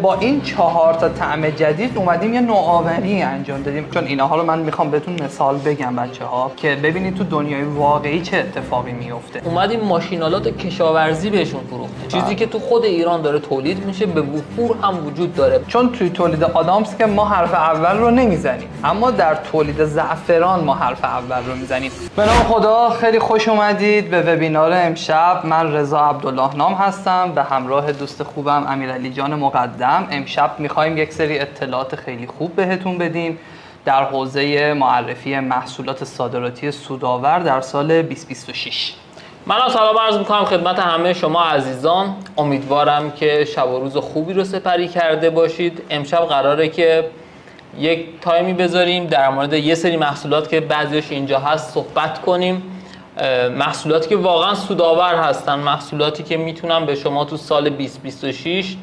با این 4 تا طعم جدید اومدیم یه نوآوری انجام دادیم، چون اینها رو من میخوام بهتون مثال بگم بچه‌ها که ببینید تو دنیای واقعی چه اتفاقی میفته. اومدیم ماشینالات کشاورزی بهشون فروختیم، چیزی که تو خود ایران داره تولید میشه، به وفور هم وجود داره. چون توی تولید آدامس که ما حرف اول رو نمیزنیم، اما در تولید زعفران ما حرف اول رو میزنیم. به نام خدا، خیلی خوش اومدید به وبینار امشب. من رضا عبدالله نام هستم، به همراه دوست خوبم امیرعلی جان مقدم. امشب میخوایم یک سری اطلاعات خیلی خوب بهتون بدیم در حوزه معرفی محصولات صادراتی سودآور در سال 2026. من سلام عرض میکنم خدمت همه شما عزیزان. امیدوارم که شب و روز خوبی رو سپری کرده باشید. امشب قراره که یک تایمی بذاریم در مورد یه سری محصولات که بعضیش اینجا هست صحبت کنیم. محصولاتی که واقعا سودآور هستن، محصولاتی که میتونن به شما تو سال 2026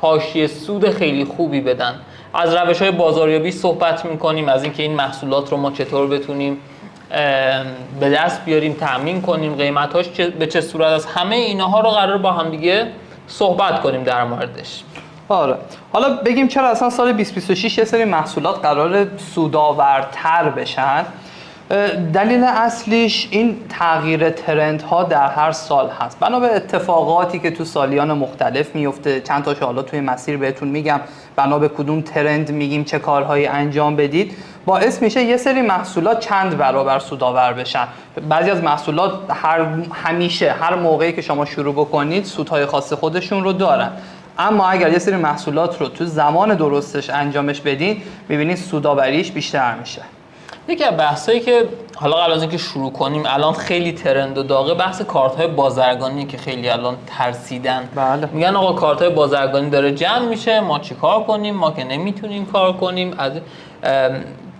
حاشیه سود خیلی خوبی بدن. از روش‌های بازاریابی صحبت میکنیم، از اینکه این محصولات رو ما چطور بتونیم به دست بیاریم، تامین کنیم، قیمتاش به چه صورت است. همه اینها رو قرار با هم دیگه صحبت کنیم در موردش. آره، حالا بگیم چرا اصلا سال 2026 یه سری محصولات قرار سودآورتر بشن. دلیل اصلیش این تغییر ترندها در هر سال هست. بنا به اتفاقاتی که تو سالیان مختلف میفته، چند تاشو حالا توی مسیر بهتون میگم، بنا به کدوم ترند میگیم چه کارهایی انجام بدید، باعث میشه یه سری محصولات چند برابر سودآور بشن. بعضی از محصولات همیشه هر موقعی که شما شروع بکنید سودهای خاص خودشون رو دارن، اما اگر یه سری محصولات رو تو زمان درستش انجامش بدین، میبینید سودآوریش بیشتر میشه. یکی از بحثایی که حالا قبل از اینکه شروع کنیم الان خیلی ترند و داغه، بحث کارت‌های بازرگانی که خیلی الان ترسیدن. بله. میگن آقا کارت‌های بازرگانی داره جمع میشه، ما چیکار کنیم؟ ما که نمیتونیم کار کنیم.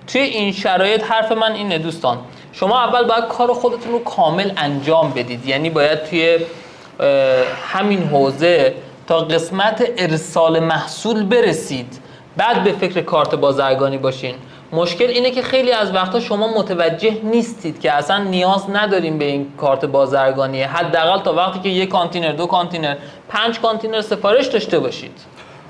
توی این شرایط حرف من اینه دوستان، شما اول باید کار خودتون رو کامل انجام بدید. یعنی باید توی همین حوزه تا قسمت ارسال محصول برسید، بعد به فکر کارت بازرگانی باشین. مشکل اینه که خیلی از وقتا شما متوجه نیستید که اصلا نیاز نداریم به این کارت بازرگانی، حداقل تا وقتی که 1 کانتینر، 2 کانتینر، 5 کانتینر سفارش داشته باشید.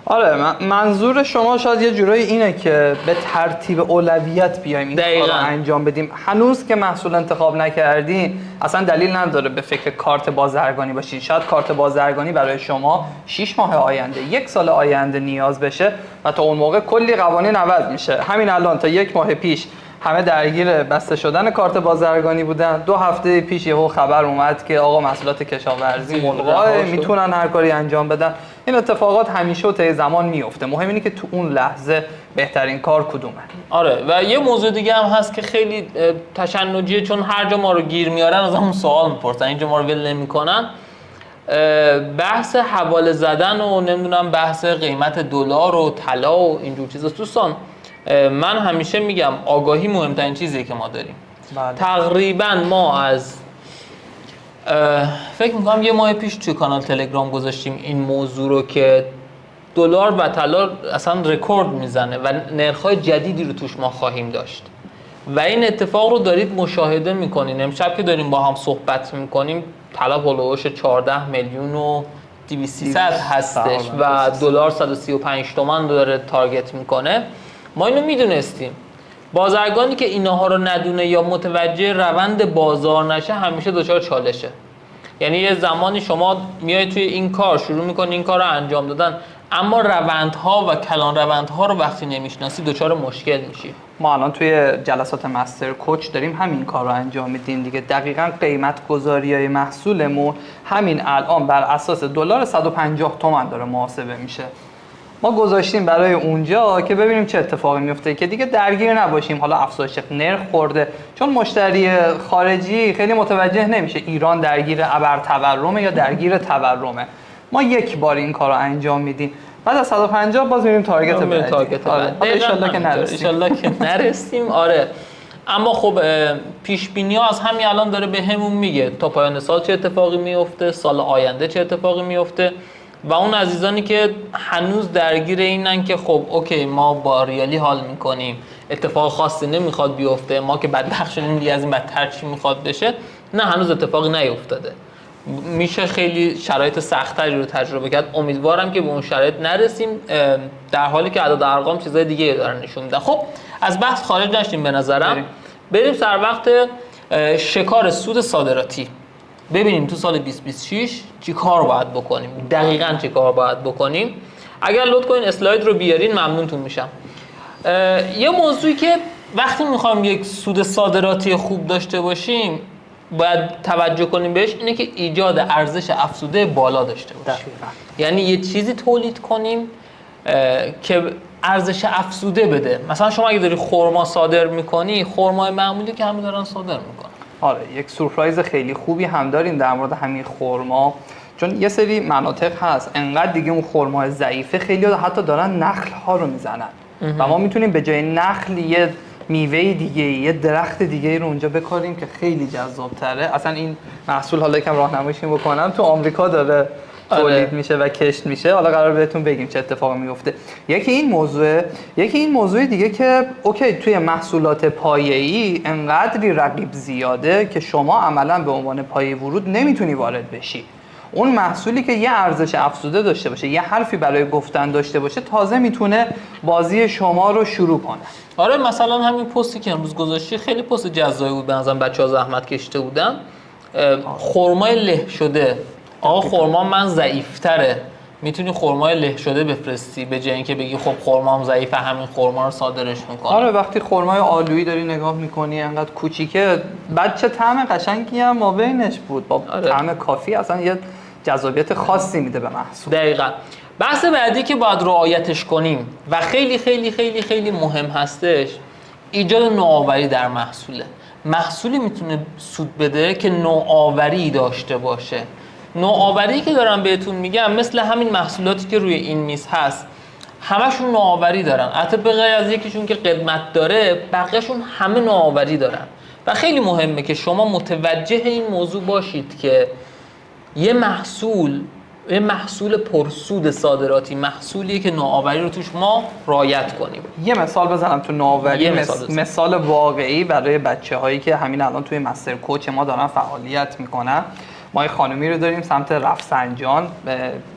آره، منظور شما شاید یه جورایی اینه که به ترتیب اولویت بیایم این کار رو انجام بدیم. هنوز که محصول انتخاب نکردین اصلا دلیل نداره به فکر کارت بازرگانی باشین. شاید کارت بازرگانی برای شما 6 ماه آینده، 1 سال آینده نیاز بشه و تا اون موقع کلی قوانین عوض میشه. همین الان تا 1 ماه پیش همه درگیر بسته شدن کارت بازرگانی بودن. 2 هفته پیش یهو خبر اومد که آقا محصولات کشاورزی ملغا، میتونن هر کاری انجام بدن. این اتفاقات همیشه و طی زمان میفته. مهم اینه که تو اون لحظه بهترین کار کدومه. آره، و یه موضوع دیگه هم هست که خیلی تشنجیه، چون هر جا ما رو گیر میارن از همون سوال میپرسن، اینجا ما رو ول نمیکنن. بحث حواله زدن و نمیدونم بحث قیمت دلار و طلا و اینجور چیزا. دوستان من همیشه میگم آگاهی مهمترین چیزیه که ما داریم. بله. تقریبا ما از فکر میکنم 1 ماه پیش توی کانال تلگرام گذاشتیم این موضوع رو که دلار و طلا اصلا رکورد میزنه و نرخ‌های جدیدی رو توش ما خواهیم داشت و این اتفاق رو دارید مشاهده میکنین. امشب که داریم با هم صحبت میکنیم طلا هولوش 14 میلیون و 200 هستش و دلار 135 تومان داره تارگت میکنه. ما اینو میدونستیم. بازرگانی که اینها رو ندونه یا متوجه روند بازار نشه همیشه دچار چالشه. یعنی یه زمانی شما میای توی این کار شروع میکنی این کار رو انجام دادن، اما روندها و کلان روندها رو وقتی نمیشناسی دچار مشکل میشی. ما الان توی جلسات مستر کوچ داریم همین کار رو انجام میدیم دیگه. دقیقاً قیمت گذاریای محصولمون همین الان بر اساس دلار 150 تومان داره محاسبه میشه. ما گذاشتیم برای اونجا که ببینیم چه اتفاقی میفته، که دیگه درگیر نباشیم حالا افزایش نرخ خورده، چون مشتری خارجی خیلی متوجه نمیشه ایران درگیر ابرتورمه یا درگیر تورمه. ما 1 بار این کارو انجام میدیم، بعد از 150 باز میریم تارگت بعدی. آره، ان شاءالله که نرسیم. آره، اما خب پیش بینی ها از همین الان داره بهمون میگه تا پایان سال چه اتفاقی میفته، سال آینده چه اتفاقی میفته. و اون عزیزانی که هنوز درگیر اینن که خب اوکی ما با ریالی حال میکنیم، اتفاق خاصی نمیخواد بیفته، ما که بدبخت شدیم دیگه از این بدتر چی میخواد بشه، نه هنوز اتفاقی نیفتاده. میشه خیلی شرایط سخت‌تری رو تجربه کرد. امیدوارم که به اون شرایط نرسیم، در حالی که اعداد ارقام چیزای دیگه دارن نشون میدن. خب از بحث خارج نشیم به نظرم. بریم سر وقت شکار سود صادراتی. ببینیم تو سال 2026 چی کار باید بکنیم، دقیقاً چی کار باید بکنیم. اگر لطف کنین اسلاید رو بیارین ممنونتون میشم. یه موضوعی که وقتی میخوایم یک سود صادراتی خوب داشته باشیم باید توجه کنیم بهش اینه که ایجاد ارزش افزوده بالا داشته باشیم. یعنی یه چیزی تولید کنیم که ارزش افزوده بده. مثلا شما اگه داری خرما صادر میکنی، خرمای معمولی که همه دارن صادر میکنن. آره یک سورپرایز خیلی خوبی هم داریم در مورد همین خرما، چون یه سری مناطق هست انقدر دیگه اون خرما ضعیفه، خیلی حتی دارن نخل ها رو میزنن و ما میتونیم به جای نخل یه میوه دیگه، یه درخت دیگه رو اونجا بکاریم که خیلی جذاب تره. اصلا این محصول حالا یکم راهنماییش بکنم تو آمریکا داره تولید میشه و کشت میشه. حالا قرار بهتون بگیم چه اتفاقی میفته. یکی این موضوع دیگه که اوکی توی محصولات پایه‌ای انقدری رقیب زیاده که شما عملاً به عنوان پایه ورود نمیتونی وارد بشی. اون محصولی که یه ارزش افزوده داشته باشه، یه حرفی برای گفتن داشته باشه، تازه میتونه بازی شما رو شروع کنه. آره مثلا همین پستی که امروز گذاشتی خیلی پست جذابی بود، به نظرم بچه‌ها زحمت کشیده بودن. خرمای له شده. آقا خرما من ضعیف‌تره، میتونی خرمای له شده بفرستی به جای اینکه بگی خب خرمام ضعیفه همین خرما رو صادرش میکنم. آره وقتی خرمای آلویی داری نگاه میکنی انقدر کوچیکه، بعد چه طعم قشنگی هم ما بینش بود با طعم کافی، اصلا یه جذابیت خاصی میده به محصول. دقیقاً. بحث بعدی که باید رعایتش کنیم و خیلی خیلی خیلی خیلی مهم هستش، ایجاد نوآوری در محصوله. محصولی میتونه سود بده که نوآوری داشته باشه. نوآوری که دارم بهتون میگم مثل همین محصولاتی که روی این میز هست، همشون نوآوری دارن. حتی به غیر از یکیشون که قدمت داره، بقیه‌شون همه نوآوری دارن. و خیلی مهمه که شما متوجه این موضوع باشید که یه محصول پرسود صادراتی، محصولی که نوآوری رو توش ما رعایت کنیم. یه مثال بزنم تو نوآوری، مثال واقعی برای بچه‌هایی که همین الان توی مستر کوچ ما دارن فعالیت میکنن. ما یه خانومی رو داریم سمت رفسنجان،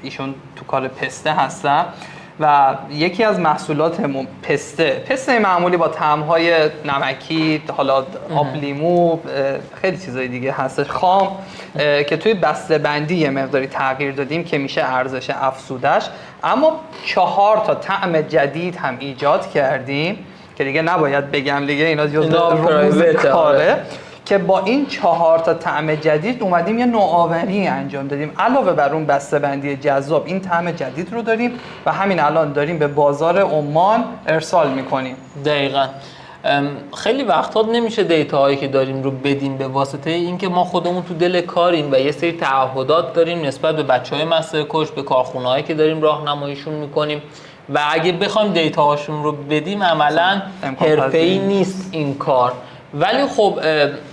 ایشون تو کار پسته هستن و یکی از محصولات پسته معمولی با طعم‌های نمکی، حالا آب لیمو، خیلی چیزای دیگه هستش خام که توی بسته‌بندی یه مقداری تغییر دادیم که میشه ارزش افزودش. اما 4 تا طعم جدید هم ایجاد کردیم که دیگه نباید بگم دیگه، اینا جزء رموز کاره، که با این 4 تا طعم جدید اومدیم یه نوآوری انجام دادیم. علاوه بر اون بسته‌بندی جذاب، این طعم جدید رو داریم و همین الان داریم به بازار عمان ارسال میکنیم. دقیقاً. خیلی وقتا نمیشه دیتاهایی که داریم رو بدیم به واسطه اینکه ما خودمون تو دل کاریم و یه سری تعهدات داریم نسبت به بچهای مستر کوچ، به کارخونه‌هایی که داریم راهنماییشون میکنیم و اگه بخوایم دیتاهاشون رو بدیم عملاً حرفه‌ای نیست این کار. ولی خب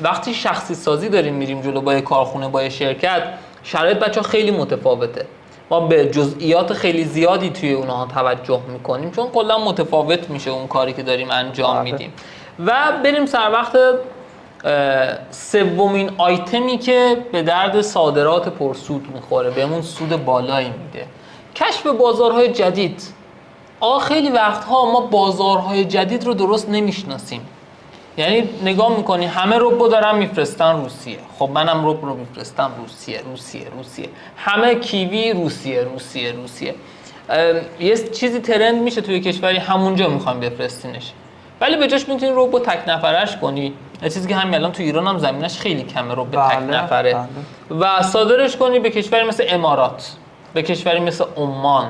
وقتی شخصی سازی داریم میریم جلو با کارخونه، با شرکت، شرایط بچه‌ها خیلی متفاوته. ما به جزئیات خیلی زیادی توی اونها توجه میکنیم چون کلا متفاوت میشه اون کاری که داریم انجام میدیم. و بریم سر وقت سومین آیتمی که به درد صادرات پرسود میخوره، بهمون سود بالایی میده، کشف بازارهای جدید. خیلی وقتها ما بازارهای جدید رو درست نمیشناسیم. یعنی نگاه میکنی همه رب دارن میفرستن روسیه، خب منم رب رو میفرستم روسیه، همه کیوی روسیه. یه چیزی ترند میشه توی کشوری، همونجا میخوایم بفرستینش، ولی به جاش میتونی رب تک نفرش کنی، یه چیزی که همین الان تو ایران هم زمینش خیلی کمه، رب تک نفره، و صادرش کنی به کشوری مثل امارات، به کشوری مثل عمان.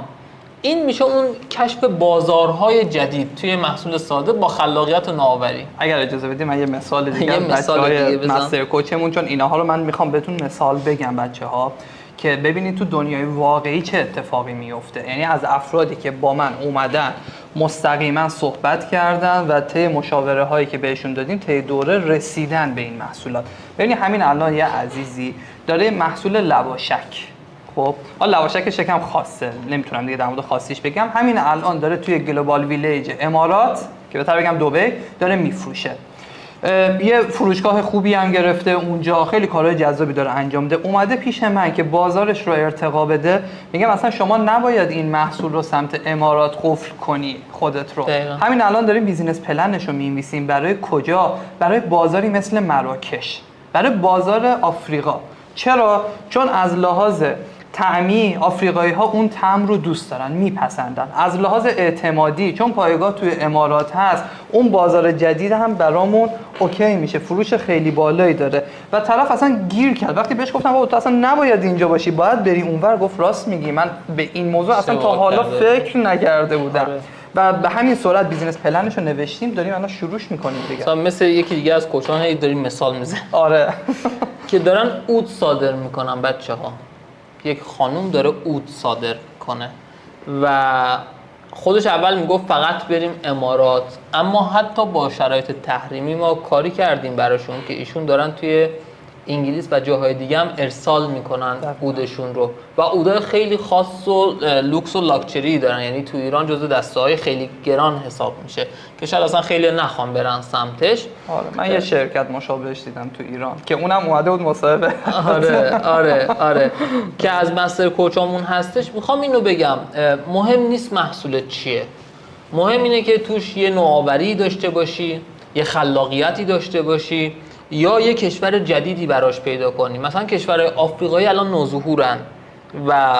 این میشه اون کشف بازارهای جدید توی محصول صادر با خلاقیت و نوآوری. اگر اجازه بدید من یه مثال دیگه بچه‌های مستر کوچمون، چون اینها رو من میخوام بهتون مثال بگم بچه‌ها که ببینید تو دنیای واقعی چه اتفاقی میفته. یعنی از افرادی که با من اومدن مستقیما صحبت کردن و طی مشاوره هایی که بهشون دادیم طی دوره رسیدن به این محصولات. ببینید همین الان یه عزیزی داره محصول لواشک، خب لواشک شکم خاصه، نمیتونم دیگه در مورد خاصیش بگم، همین الان داره توی گلوبال ویلیج امارات که بهتر بگم دبی داره میفروشه. یه فروشگاه خوبی هم گرفته اونجا، خیلی کارهای جذابی داره انجام میده. اومده پیش من که بازارش رو ارتقا بده، میگم اصلا شما نباید این محصول رو سمت امارات قفل کنی خودت رو. دقیقا. همین الان داریم بیزینس پلنش رو می‌نویسیم. برای کجا؟ برای بازاری مثل مراکش، برای بازار آفریقا. چرا؟ چون از لحاظ طعمی آفریقایی‌ها اون طعم رو دوست دارن، میپسندن. از لحاظ اعتمادی چون پایگاه توی امارات هست، اون بازار جدید هم برامون اوکی میشه، فروش خیلی بالایی داره و طرف اصلا گیر کرد. وقتی بهش گفتم بابا تو اصلا نباید اینجا باشی، باید بری اونور، گفت راست میگی، من به این موضوع اصلا تا حالا فکر نکرده بودم. آره. و به همین صورت بیزینس پلنش رو نوشتیم، داریم الان شروعش میکنیم دیگه. مثلا مثل یکی دیگه از کوچان هی داریم مثال میزنیم آره. که دارن عود صادر میکنن بچه‌ها. یک خانوم داره عود صادر کنه و خودش اول میگفت فقط بریم امارات، اما حتی با شرایط تحریمی ما کاری کردیم براشون که ایشون دارن توی انگلیس و جاهای دیگه هم ارسال میکنن عودشون رو و عودای خیلی خاص و لوکس و لاکچری دارن، یعنی تو ایران جزو دسته‌های خیلی گران حساب میشه که شاید اصلا خیلی نخوام برن سمتش. آره من یه شرکت مشابهش دیدم تو ایران که اونم اومده بود مصاحبه. آره که از مستر کوچامون هستش. میخوام اینو بگم مهم نیست محصول چیه، مهم اینه که توش یه نوآوری داشته باشی، یه خلاقیتی داشته باشی یا یه کشور جدیدی براش پیدا کنی. مثلا کشورهای آفریقایی الان نوظهورن و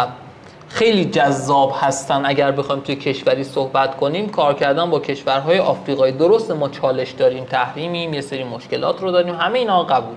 خیلی جذاب هستن. اگر بخوایم توی کشوری صحبت کنیم، کار کردن با کشورهای آفریقایی، درسته ما چالش داریم، تحریمیم، یه سری مشکلات رو داریم، همه اینا قبول،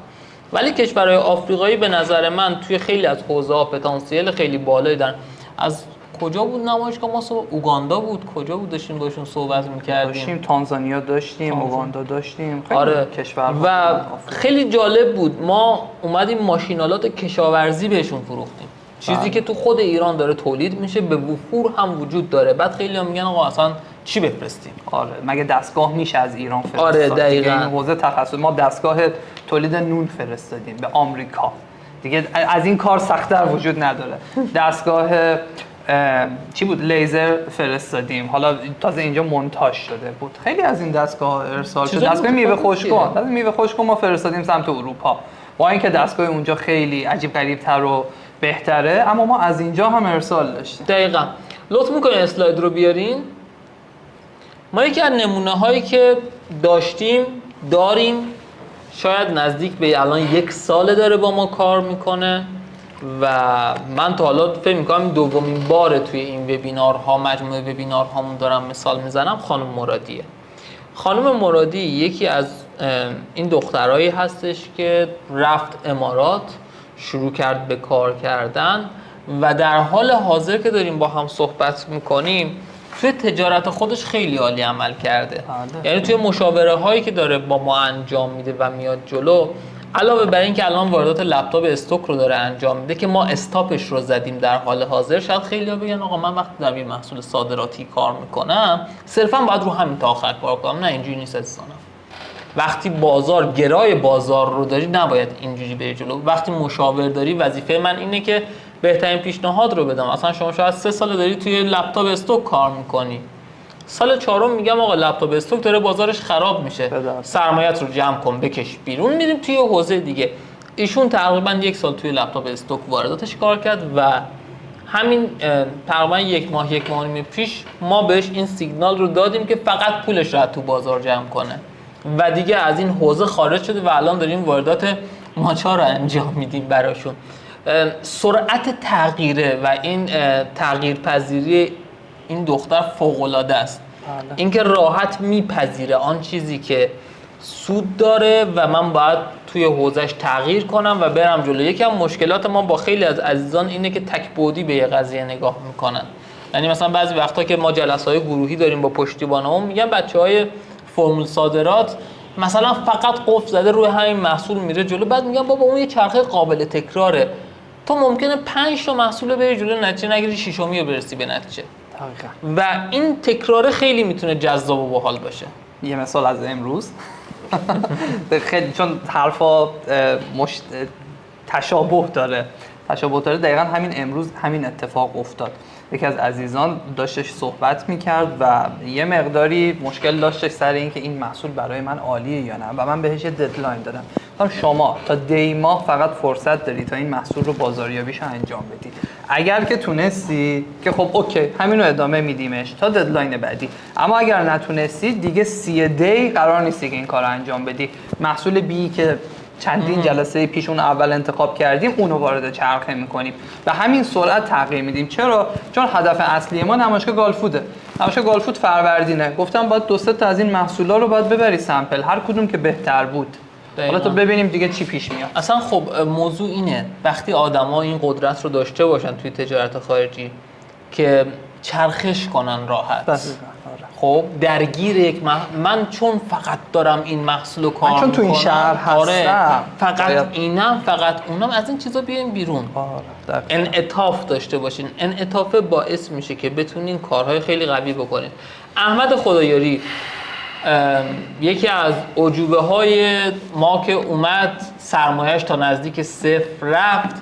ولی کشورهای آفریقایی به نظر من توی خیلی از حوزه‌ها پتانسیل خیلی بالایی دارن. از کجا بود نمایشگاه ما؟ اوگاندا بود، کجا بود داشتیم باشون صحبت می‌کردیم؟ تانزانیا داشتیم، اوگاندا داشتیم، خیلی آره کشور و خیلی جالب بود. ما اومدیم ماشینالات کشاورزی بهشون فروختیم، چیزی که تو خود ایران داره تولید میشه، به وفور هم وجود داره. بعد خیلی هم میگن آقا اصلا چی بفرستیم؟ آره مگه دستگاه میشه از ایران فرستاد؟ آره دقیقاً. این حوزه تخصص. ما دستگاه تولید نون فرستادیم به آمریکا، دیگه از این کار سخت‌تر وجود نداره. دستگاه چی بود، لیزر فرستادیم، حالا تازه اینجا مونتاژ شده بود. خیلی از این دستگاه ارسال شد. دستگاه میوه خشک‌کن، میوه خشک‌کن ما فرستادیم سمت اروپا، با اینکه دستگاه اونجا خیلی عجیب غریب‌تر و بهتره، اما ما از اینجا هم ارسال داشتیم. دقیقاً. لطف می‌کنین اسلاید رو بیارین. ما یکی از نمونه‌هایی که داریم شاید نزدیک به الان 1 سال داره با ما کار میکنه و من تا حالا فکر میکنم دومین باره توی این وبینارها، مجموعه وبینارهامون دارم مثال میزنم. خانم مرادیه. خانم مرادی یکی از این دخترایی هستش که رفت امارات، شروع کرد به کار کردن و در حال حاضر که داریم با هم صحبت میکنیم توی تجارت خودش خیلی عالی عمل کرده. یعنی توی مشاوره هایی که داره با ما انجام میده و میاد جلو، علاوه بر این که الان واردات لپتاپ استوک رو داره انجام میده که ما استاپش رو زدیم در حال حاضر، شاید خیلی‌ها بگن آقا من وقتی دارم یه محصول صادراتی کار میکنم صرفا باید رو همین تا آخر کار کنم. نه اینجوری نیست عزیزانم. وقتی گرای بازار رو داری نباید اینجوری بری جلو. وقتی مشاور داری، وظیفه من اینه که بهترین پیشنهاد رو بدم. اصلا شما شاید 3 سال داری توی لپتاپ استوک کار میکنی، سال 4 میگم آقا لپتاپ استوک داره بازارش خراب میشه، سرمایه‌ات رو جمع کن بکش بیرون، میریم توی حوزه دیگه. ایشون تقریبا 1 سال توی لپتاپ استوک وارداتش کار کرد و همین تقریبا 1 ماه و نیم پیش ما بهش این سیگنال رو دادیم که فقط پولش رو تو بازار جمع کنه و دیگه از این حوزه خارج شده و الان داریم واردات ماچا رو انجام میدیم براشون. سرعت تغییره و این تغییرپذیری این دختر فوق‌العاده است. اینکه راحت میپذیره آن چیزی که سود داره و من باید توی حوزش تغییر کنم و برم جلو. یکم مشکلات ما با خیلی از عزیزان اینه که تک‌بعدی به یه قضیه نگاه میکنن. یعنی مثلا بعضی وقتا که ما جلسه‌های گروهی داریم با پشتیبانمون، میگن بچه‌های فرمول صادرات مثلا فقط قفل زده روی همین محصول میره جلو، بعد میگن بابا اون یه چرخه قابل تکراره، تو ممکنه 5 تا محصول بری جلو نتیجه نگیری، ششمی رو برسی به نتیجه. و این تکرار خیلی میتونه جذاب و باحال باشه. یه مثال از امروز خیلی چون حرفا تشابه داره دقیقا همین امروز همین اتفاق افتاد. یکی از عزیزان داشتش صحبت میکرد و یه مقداری مشکل داشتش سر این که این محصول برای من عالیه یا نه و من بهش یه ددلاین دادم. شما تا دی ماه فقط فرصت داری تا این محصول رو بازاریابیش انجام بدی. اگر که تونستی که خب اوکی همین رو ادامه میدیمش تا ددلاین بعدی، اما اگر نتونستی دیگه 30 دی قرار نیستی که این کار رو انجام بدی. محصول بی که چندین جلسه پیش اون اول انتخاب کردیم اونو وارد چرخه میکنیم و همین سرعت تغییر میدیم. چرا؟ چون هدف اصلی ما نمایشگاه گالفوده. نمایشگاه گالفود فروردینه. گفتم باید 2-3 تا از این محصولا رو باید ببری سامپل، هر کدوم که بهتر بود. حالا تا ببینیم دیگه چی پیش میاد. اصلا خب موضوع اینه وقتی آدما این قدرت رو داشته باشن توی تجارت خارجی که چرخش کنن راحت. خب درگیر یک من چون فقط دارم این محصول رو کار چون تو این شهر هستم فقط اینم فقط اونم، از این چیزا بیاین بیرون. انعطاف داشته باشین. انعطاف باعث میشه که بتونین کارهای خیلی قوی بکنین. احمد خدایاری یکی از عجوبه های ما که اومد سرمایه‌اش تا نزدیک 0 رفت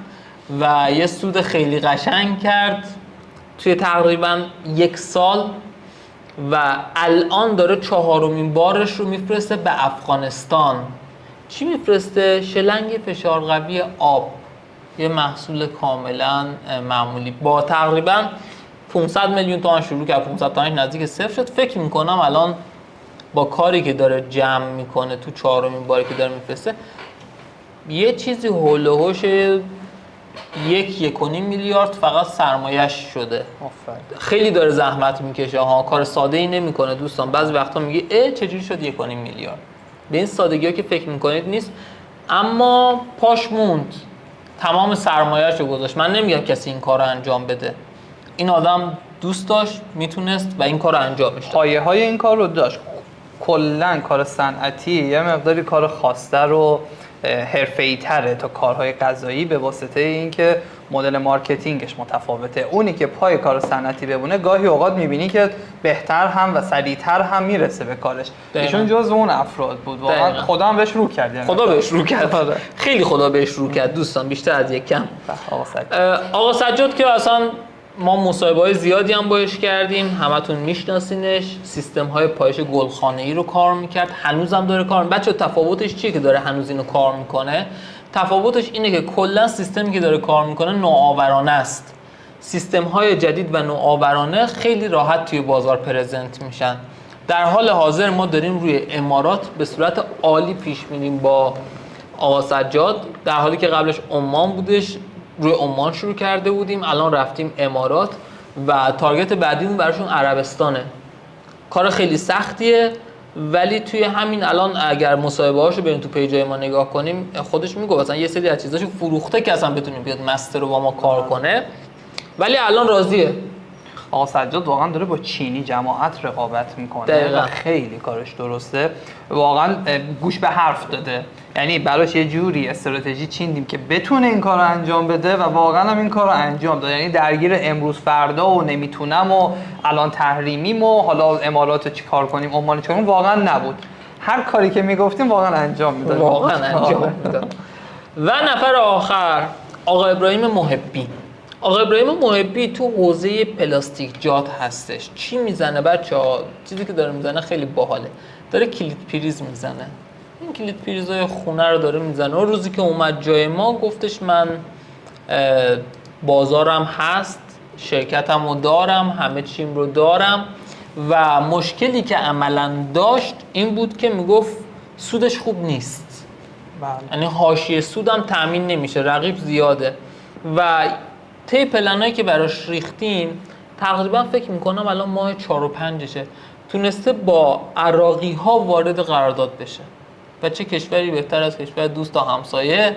و یه سود خیلی قشنگ کرد توی تقریبا 1 سال و الان داره 4مین بارش رو میفرسته به افغانستان. چی میفرسته؟ شلنگ فشار قوی آب، یه محصول کاملا معمولی با تقریبا 500 میلیون تومان شروع کرد. 500 تومانش نزدیک 0 شد. فکر میکنم الان با کاری که داره جمع میکنه تو 4مین باری که داره میفرسته یه چیزی هول و هوش 1.5 میلیارد فقط سرمایه‌اش شده. خیلی داره زحمت میکشه ها، کار ساده ای نمیکنه دوستان. بعضی وقتا میگه چجوری شد 1.5 میلیارد؟ به این سادگی‌ها که فکر میکنید نیست، اما پاش موند، تمام سرمایه‌اش رو گذاشت. من نمیگم کسی این کار رو انجام بده، این آدم دوست داشت، میتونست و این کار رو انجامش داد. پایه‌های این کار رو داشت. کلاً کار صنعتی یه مقداری کار خاص‌تر رو حرفه‌ای تره تا کارهای غذایی به واسطه اینکه مدل مارکتینگش متفاوته. اونی که پای کار صنعتی بمونه گاهی اوقات می‌بینی که بهتر هم و سریعتر هم میرسه به کارش. ایشون جزو اون افراد بود. واقعا خدا هم بهش رو کرد. خدا بهش رو کرد. خیلی خدا بهش رو کرد دوستان، بیشتر از یک کم. آقا سجاد که اصلا ما مصاحبه‌های زیادی هم باهاش کردیم، همتون میشناسینش. سیستم‌های پایش گلخانه‌ای رو کار میکرد، هنوزم داره کار میکنه. بچه‌ها تفاوتش چیه که داره هنوز اینو کار میکنه؟ تفاوتش اینه که کلا سیستمی که داره کار میکنه نوآورانه است. سیستم‌های جدید و نوآورانه خیلی راحت توی بازار پرزنت میشن. در حال حاضر ما داریم روی امارات به صورت عالی پیش میریم با آقا سجاد، در حالی که قبلش عمان بودش. روی عمان شروع کرده بودیم، الان رفتیم امارات و تارگت بعدیمون براشون عربستانه. کار خیلی سختیه ولی توی همین الان اگر مصاحبه‌هاشو بریم تو پیجای ما نگاه کنیم خودش میگه مثلا یه سری از چیزاشو فروخته که اصلا بتونیم بیاد مستر رو با ما کار کنه، ولی الان راضیه. آقا سجاد واقعا داره با چینی جماعت رقابت میکنه و خیلی کارش درسته. واقعا گوش به حرف داده، یعنی براش یه جوری استراتژی چیندیم که بتونه این کار رو انجام بده و واقعا هم این کار رو انجام داد. یعنی درگیر امروز فردا و نمیتونم و الان تحریمیم و حالا امارات چی کار کنیم عمان چون واقعا نبود. هر کاری که میگفتیم واقعا انجام میداد. واقعا انجام میداد. و نفر آخر آقا ابراهیم محبی. آقا ابراهیم محبی تو حوزه پلاستیک جات هستش. چی میزنه بچه‌ها؟ چیزی که داره میزنه خیلی باحاله. داره کلید پریز میزنه. این کلید پریزای خونه رو داره میزنه. و روزی که اومد جای ما گفتش من بازارم هست، شرکتم رو دارم، همه چیم رو دارم و مشکلی که عملاً داشت این بود که میگفت سودش خوب نیست. یعنی حاشیه سودم تأمین نمیشه، رقیب زیاده و طی پلنایی که براش ریختیم تقریبا فکر میکنم الان ماه 4 و 5شه تونسته با عراقی ها وارد قرارداد بشه و چه کشوری بهتر از کشور دوست و همسایه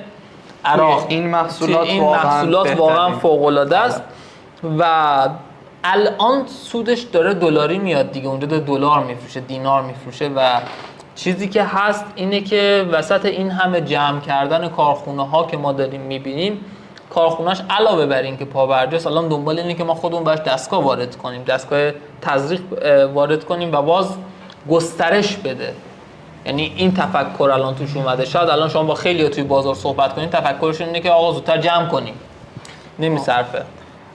عراق. این محصولات واقعا فوق العاده است و الان سودش داره دلاری میاد دیگه، اونجا داره دلار میفروشه، دینار میفروشه و چیزی که هست اینه که وسط این همه جمع کردن کارخونه ها که ما داریم میبینیم، کارخونه‌اش علاوه بر این که پابرجاست الان دنبال اینه که ما خودمون براش دستگاه وارد کنیم، دستگاه تزریق وارد کنیم و باز گسترش بده. یعنی این تفکر الان توش اومده. شاید الان شما با خیلی‌ها توی بازار صحبت کنید تفکرشون اینه که آقا زودتر جمع کنیم، نمیصرفه.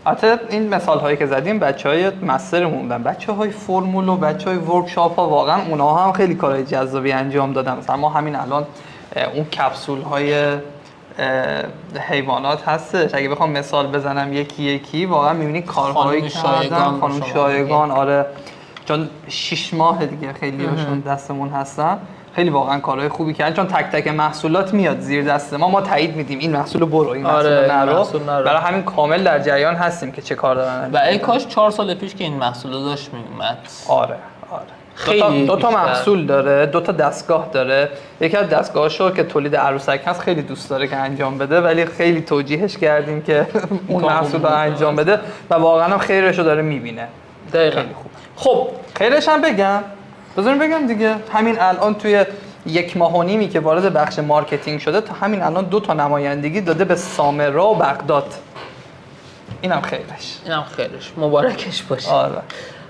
البته این مثال هایی که زدیم بچهای مسترمون بودن، بچهای فرمول و بچهای ورکشاپ ها، واقعا اونها هم خیلی کارهای جذابی انجام دادن. مثلا ما همین الان اون کپسول های حیوانات هستش، اگه بخوام مثال بزنم یکی یکی واقعا می‌بینی کارهایی کردن خانم شایگان. آره چون 6 ماه دیگه خیلی هاشون دستمون هستن، خیلی واقعا کارهای خوبی کردن، چون تک تک محصولات میاد زیر دست ما تایید میدیم این محصول برو، این محصول نرو. برای همین کامل در جریان هستیم که چه کار دارن. و ای کاش 4 سال پیش که این محصول داشت میومد. آره خیلی دو تا محصول داره، دو تا دستگاه داره. یکی از دستگاهاشو که تولید عروسک هست خیلی دوست داره که انجام بده، ولی خیلی توجیهش کردیم که اون محصول رو انجام بده و واقعا هم خیرشو داره میبینه. دقیقاً. خیلی خوب. خب خیرش هم بگم، بذاریم بگم دیگه، همین الان توی 1 ماه و نیمی که وارد بخش مارکتینگ شده تا همین الان 2 تا نمایندگی داده به سامرا و بغداد. اینم خیرش مبارکش باشه. آره.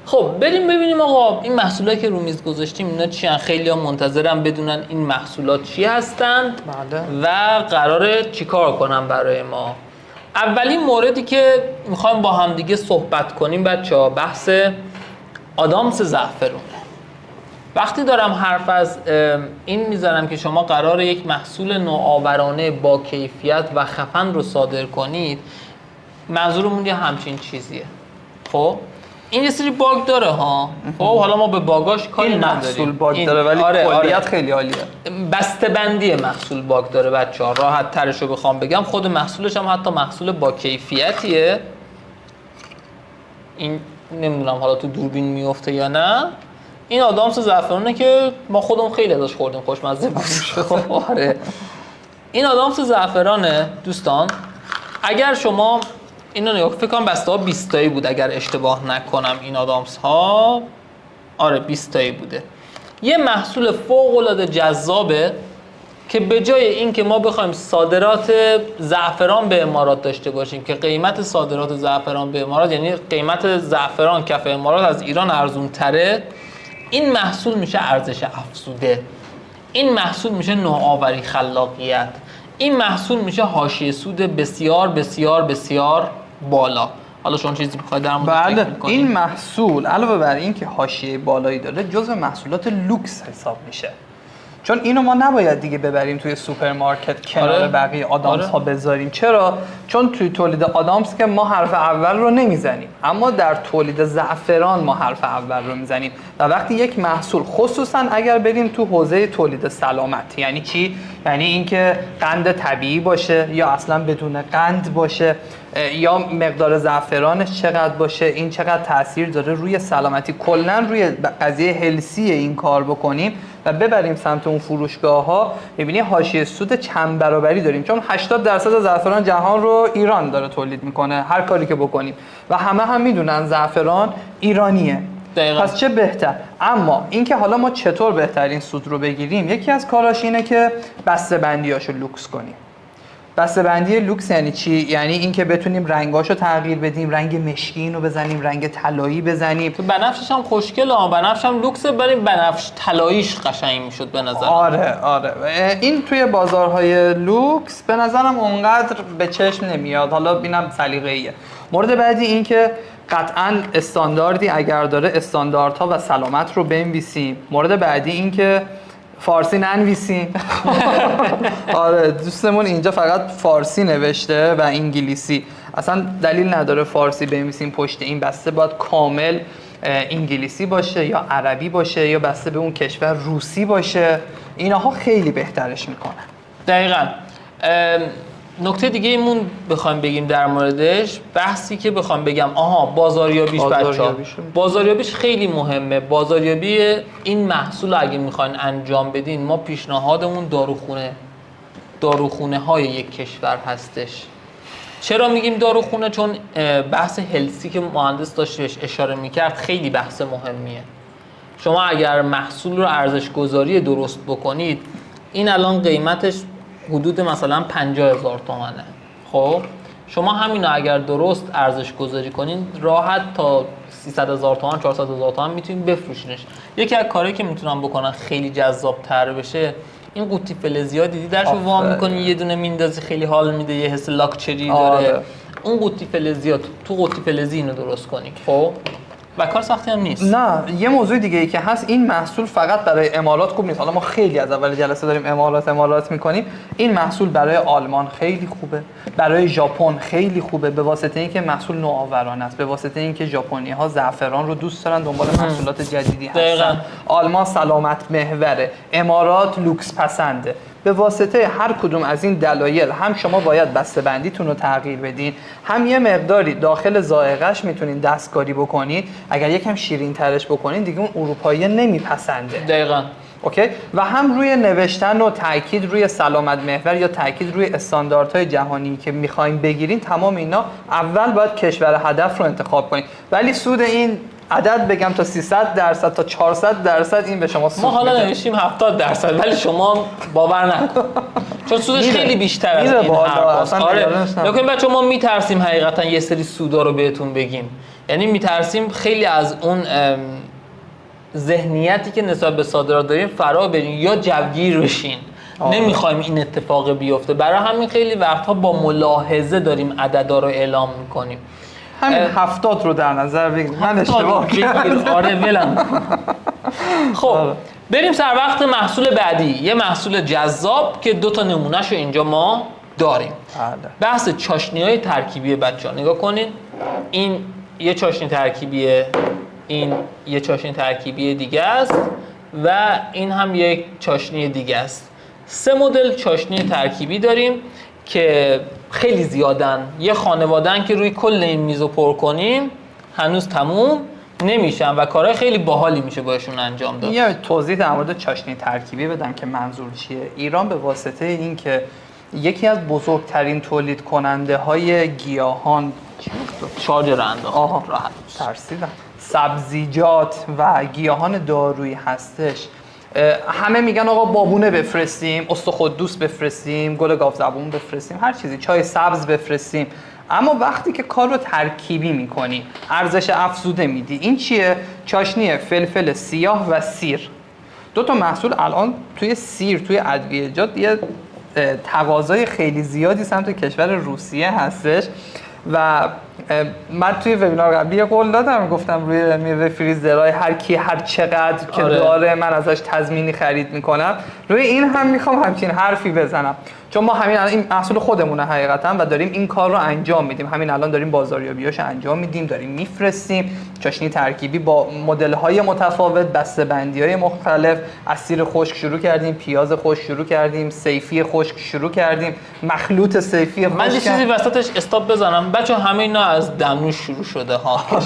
خب بریم ببینیم آقا این محصولاتی که رو میز گذاشتیم اینا چی ان؟ خیلی‌ها منتظرن بدونن این محصولات چی هستند. بله. و قراره چیکار کنن برای ما. اولین موردی که میخوایم با هم دیگه صحبت کنیم بچه‌ها بحث آدامس زعفرونه. وقتی دارم حرف از این میزنم که شما قراره یک محصول نوآورانه با کیفیت و خفن رو صادر کنید، منظورمون یه همچین چیزیه. خب این یه سری باگ داره ها. خب حالا ما به باگاش کاری نداریم. محصول باگ داره ولی کلیت خیلی عالیه. بسته‌بندی محصول باگ داره بچه‌ها. راحت ترش رو بخوام بگم، خود محصولش هم حتی محصول با کیفیتیه. این نمیدونم حالا تو دوربین میفته یا نه. این آدامس زعفرونه که ما خودمون خیلی ازش خوردیم، خوشمزه بود. آره. این آدامس زعفرانه دوستان. اگر شما اینو نگاه فکر کنم بسته ها 20 تایی بود اگر اشتباه نکنم، این آدامس ها آره 20 تایی بوده. یه محصول فوق العاده جذابه که به جای اینکه ما بخوایم صادرات زعفران به امارات داشته باشیم که قیمت صادرات زعفران به امارات یعنی قیمت زعفران کف امارات از ایران ارزون تره، این محصول میشه ارزش افزوده، این محصول میشه نوآوری خلاقیت، این محصول میشه حاشیه سود بسیار بسیار بسیار بالا. حالا شما چیزی بخواید در مورد بله این محصول علاوه بر این که حاشیه بالایی داره جزو محصولات لوکس حساب میشه، چون اینو ما نباید دیگه ببریم توی سوپرمارکت کنار بقیه آدامس ها بذاریم. چرا؟ چون توی تولید آدامس که ما حرف اول رو نمیزنیم، اما در تولید زعفران ما حرف اول رو میزنیم. و وقتی یک محصول خصوصا اگر بریم تو حوزه تولید سلامت، یعنی چی؟ یعنی اینکه قند طبیعی باشه یا اصلا بدون قند باشه، یا مقدار زعفرانش چقدر باشه، این چقدر تاثیر داره روی سلامتی، کلا روی قضیه هلسی این کار بکنیم و ببریم سمت اون فروشگاه ها، می‌بینی حاشیه سود چند برابری داریم، چون 80% زعفران جهان رو ایران داره تولید میکنه هر کاری که بکنیم و همه هم میدونن زعفران ایرانیه. دقیقا. پس چه بهتر. اما اینکه حالا ما چطور بهترین سود رو بگیریم، یکی از کاراش اینه که بسته‌بندیاشو لوکس کنیم. بسته‌بندی لوکس یعنی چی؟ یعنی اینکه بتونیم رنگاشو تغییر بدیم، رنگ مشکی رو بزنیم، رنگ طلایی بزنیم. تو بنفشش هم خوشگله، بنفش هم لوکسه، ولی بنفش طلاییش قشنگ میشد به نظر. آره این توی بازارهای لوکس به نظرم اونقدر به چشم نمیاد. حالا اینم سلیقه‌ایه. مورد بعدی این که قطعاً استانداردی اگر داره استانداردها و سلامت رو بنویسیم. مورد بعدی این که فارسی ننویسیم. آره دوستمون اینجا فقط فارسی نوشته و انگلیسی، اصلا دلیل نداره فارسی بنویسیم پشت این بسته، باید کامل انگلیسی باشه یا عربی باشه یا بسته به اون کشور روسی باشه. اینها خیلی بهترش میکنه. دقیقاً. نکته دیگه ایمون بخوایم بگیم در موردش، بحثی که بخوام بگم بازاریابیش بچه‌ها، بازاریابیش خیلی مهمه. بازاریابی این محصول اگه میخواین انجام بدین، ما پیشنهادمون داروخونه های یک کشور هستش. چرا میگیم داروخونه؟ چون بحث هلسی که مهندس داشت بهش اشاره میکرد خیلی بحث مهمیه. شما اگر محصول رو ارزش گذاری درست بکنید، این الان قیمتش حدود مثلا 50,000 تومانه. خب شما همینو اگر درست ارزش گذاری کنین، راحت تا 300,000 تومان 400,000 تومان میتونین بفروشینش. یکی از کارهایی که میتونن بکنن خیلی جذاب تر بشه، این قوطی فلزی ها دیدی درشو وام میکنی یه دونه میندازی، خیلی حال میده، یه حس لاکچری داره. اون قوطی فلزی ها تو قوطی فلزی اینو درست کنی. خب و کار سختی هم نیست. نه یه موضوع دیگه ای که هست، این محصول فقط برای امارات خوب نیست. حالا ما خیلی از اول جلسه داریم امارات میکنیم. این محصول برای آلمان خیلی خوبه، برای ژاپن خیلی خوبه، به واسطه اینکه محصول نوآورانه است، به واسطه اینکه ژاپنی‌ها زعفران رو دوست دارن، دنبال محصولات جدیدی هستن. آلمان سلامت محوره، امارات لوکس پسنده. به واسطه هر کدوم از این دلایل هم شما باید بسته‌بندیتون رو تغییر بدین، هم یه مقداری داخل ذائقه‌اش میتونین دستکاری بکنید. اگر یکم شیرین ترش بکنین دیگه اون اروپایی نمیپسنده. دقیقاً. اوکی؟ و هم روی نوشتن و تاکید روی سلامت محور یا تاکید روی استانداردهای جهانی که می‌خوایم بگیرین، تمام اینا اول باید کشور هدف رو انتخاب کنین. ولی سود این عدد بگم تا 300% تا 400% این به شما سود ما حالا میده. نوشتیم 70%، ولی شما باور نکن چون سودش خیلی بیشتر از این حرفاست. آره ببین بچه‌ها، ما میترسیم حقیقتا یه سری سودا رو بهتون بگیم، یعنی میترسیم خیلی از اون ذهنیتی که نسبت به صادرات داریم فرا بریم یا جوگیر بشین. نمیخوایم این اتفاق بیفته، برای همین خیلی وقتها با ملاحظه داریم عددا رو اعلام میکنیم. همین 70 رو در نظر بگیرید. من اشتباه کردم. آره ولم. خب بریم سر وقت محصول بعدی، یه محصول جذاب که 2 تا نمونهش رو اینجا ما داریم. بحث چاشنی‌های ترکیبی بچه‌ها. نگاه کنین، این یه چاشنی ترکیبیه، این یه چاشنی ترکیبی دیگه است و این هم یک چاشنی دیگه است. 3 مدل چاشنی ترکیبی داریم که خیلی زیادن، یه خانواده‌ان که روی کل این میزو پر کنیم هنوز تموم نمیشن و کارهای خیلی باحالی میشه باشون انجام داد. یه توضیح در مورد چاشنی ترکیبی بدم که منظور چیه. ایران به واسطه اینکه یکی از بزرگترین تولید کننده های گیاهان شارژر انداخت راحت ترسیدم سبزیجات و گیاهان دارویی هستش. همه میگن آقا بابونه بفرستیم، استخوان بفرستیم، گل گاو زبون بفرستیم، هر چیزی، چای سبز بفرستیم. اما وقتی که کار رو ترکیبی میکنی، ارزش افزوده میدی، این چیه؟ چاشنی فلفل سیاه و سیر. 2 تا محصول الان توی سیر، توی ادویه‌جات یه تقاضای خیلی زیادی سمت کشور روسیه هستش و من توی وبینار قبلی قول دادم، گفتم روی میوه فریزرهای هر کی هر چقدر که داره من ازش تضمینی خرید میکنم. روی این هم میخوام همچین حرفی بزنم، چون ما همین الان این محصول خودمونه حقیقتا و داریم این کار رو انجام میدیم. همین الان داریم بازاریابیاش انجام میدیم، داریم میفرستیم. چاشنی ترکیبی با مدل‌های متفاوت، بسته‌بندی‌های مختلف، از سیر خشک شروع کردیم، پیاز خشک شروع کردیم، سیفی خشک شروع کردیم، مخلوط سیفی خشک. من یه چیزی وسطش استاپ بزنم بچه‌ها، همه اینا از دمنوش شروع شده ها.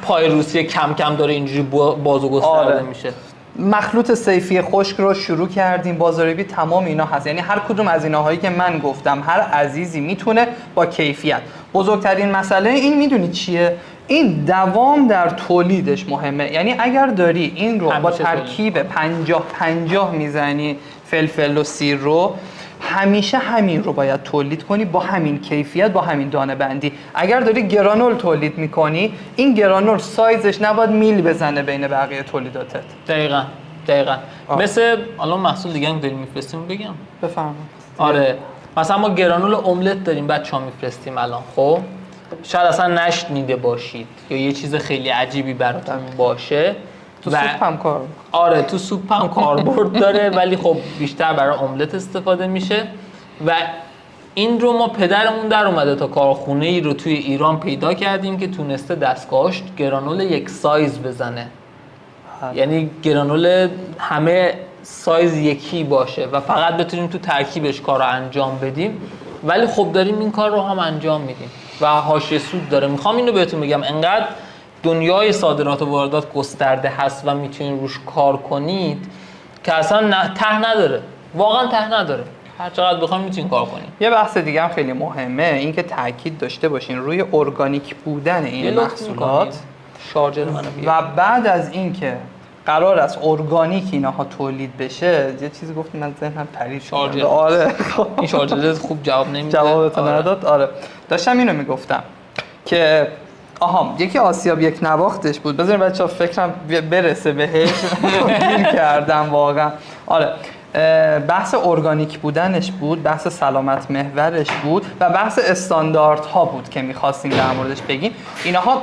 پای روسیه کم کم داره اینجوری باز و گسترده میشه. مخلوط سیفی خشک رو شروع کردیم، بازاریابی، تمام اینا هست. یعنی هر کدوم از ایناهایی که من گفتم هر عزیزی میتونه با کیفیت. بزرگترین مسئله این میدونی چیه؟ این دوام در تولیدش مهمه. یعنی اگر داری این رو با ترکیب 50-50 میزنی فلفل و سیر رو، همیشه همین رو باید تولید کنی با همین کیفیت، با همین دانه بندی. اگر داری گرانول تولید میکنی، این گرانول سایزش نباید میل بزنه بین بقیه تولیداتت. دقیقاً مثل الان محصول دیگه هم داریم میفرستیم بگم بفرمایید. آره مثلا ما گرانول املت داریم بچه‌ها میفرستیم الان. خب شاید اصلا نشنیده باشید یا یه چیز خیلی عجیبی براتون باشه. تو سوپ هم کار. آره تو سوپ هم کاربرد داره ولی خب بیشتر برای املت استفاده میشه و این رو ما پدرمون در اومده تا کارخونه ای رو توی ایران پیدا کردیم که تونسته دستگاهش گرانول یک سایز بزنه. یعنی گرانول همه سایز یکی باشه و فقط بتونیم تو ترکیبش کار رو انجام بدیم، ولی خب داریم این کار رو هم انجام میدیم و حاشیه سود داره. میخوام اینو بهتون بگم، انقدر دنیای صادرات و واردات گسترده هست و میتونید روش کار کنید که اصلا ته نداره، واقعا ته نداره. هر چقدر بخواید میتونید کار کنید. یه بحث دیگه هم خیلی مهمه، این که تاکید داشته باشین روی ارگانیک بودن این محصولات. شارژر منو و بعد از اینکه قرار است ارگانیک اینها تولید بشه، یه چیزی گفتم من ذهنم پرید. شارژر. آره این شارژر خوب جواب نمیده. جوابتون نداد. آره داشتم اینو میگفتم که یکی آسیاب یک نواختش بود. بذارین بچه‌ها فکرم برسه بهش. گیر کردم واقعا. آره بحث ارگانیک بودنش بود، بحث سلامت محورش بود و بحث استانداردها بود که می‌خواستیم در موردش بگیم. اینها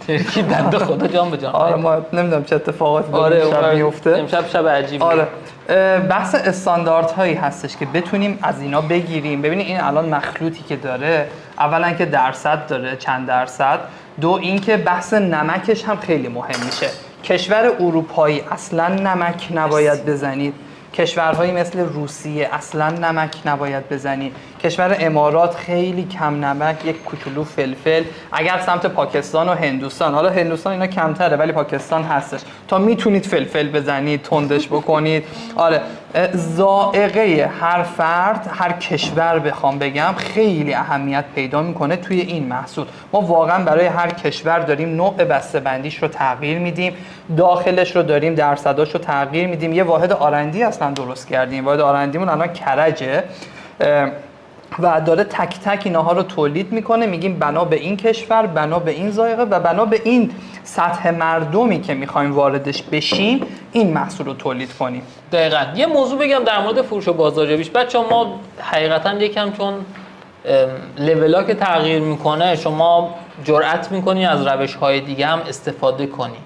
ترکی دنده خدا جان به جان. آره ما نمیدونم چه اتفاقاتی امشب میفته. امشب شب عجیبی. آره بحث استانداردهایی هستش که بتونیم از اینا بگیریم. ببینید این الان مخلوطی که داره، اولا که درصد داره چند درصد، دو اینکه بحث نمکش هم خیلی مهم میشه. کشور اروپایی اصلا نمک نباید بزنید، کشورهایی مثل روسیه اصلا نمک نباید بزنید، کشور امارات خیلی کم نمک، یک کوچولو فلفل. اگر سمت پاکستان و هندوستان، حالا هندوستان اینا کمتره ولی پاکستان هستش، تا میتونید فلفل بزنید، تندش بکنید. آره ذائقه هر فرد، هر کشور بخوام بگم خیلی اهمیت پیدا میکنه توی این محصول. ما واقعا برای هر کشور داریم نوع بسته‌بندیش رو تغییر میدیم، داخلش رو داریم درصداش رو تغییر میدیم. یه واحد آرندی اصلا درست کردیم، واحد آرندیمون الان کرجه و داره تک تک اینها رو تولید میکنه. میگیم بنا به این کشور، بنا به این ذائقه و بنا به این سطح مردمی که میخوایم واردش بشیم این محصول رو تولید کنیم. دقیقاً. یه موضوع بگم در مورد فروش و بازاریابیش. بچه‌ها ما حقیقتاً یکم چون لولا که تغییر میکنه شما جرأت میکنی از روش‌های دیگه هم استفاده کنی.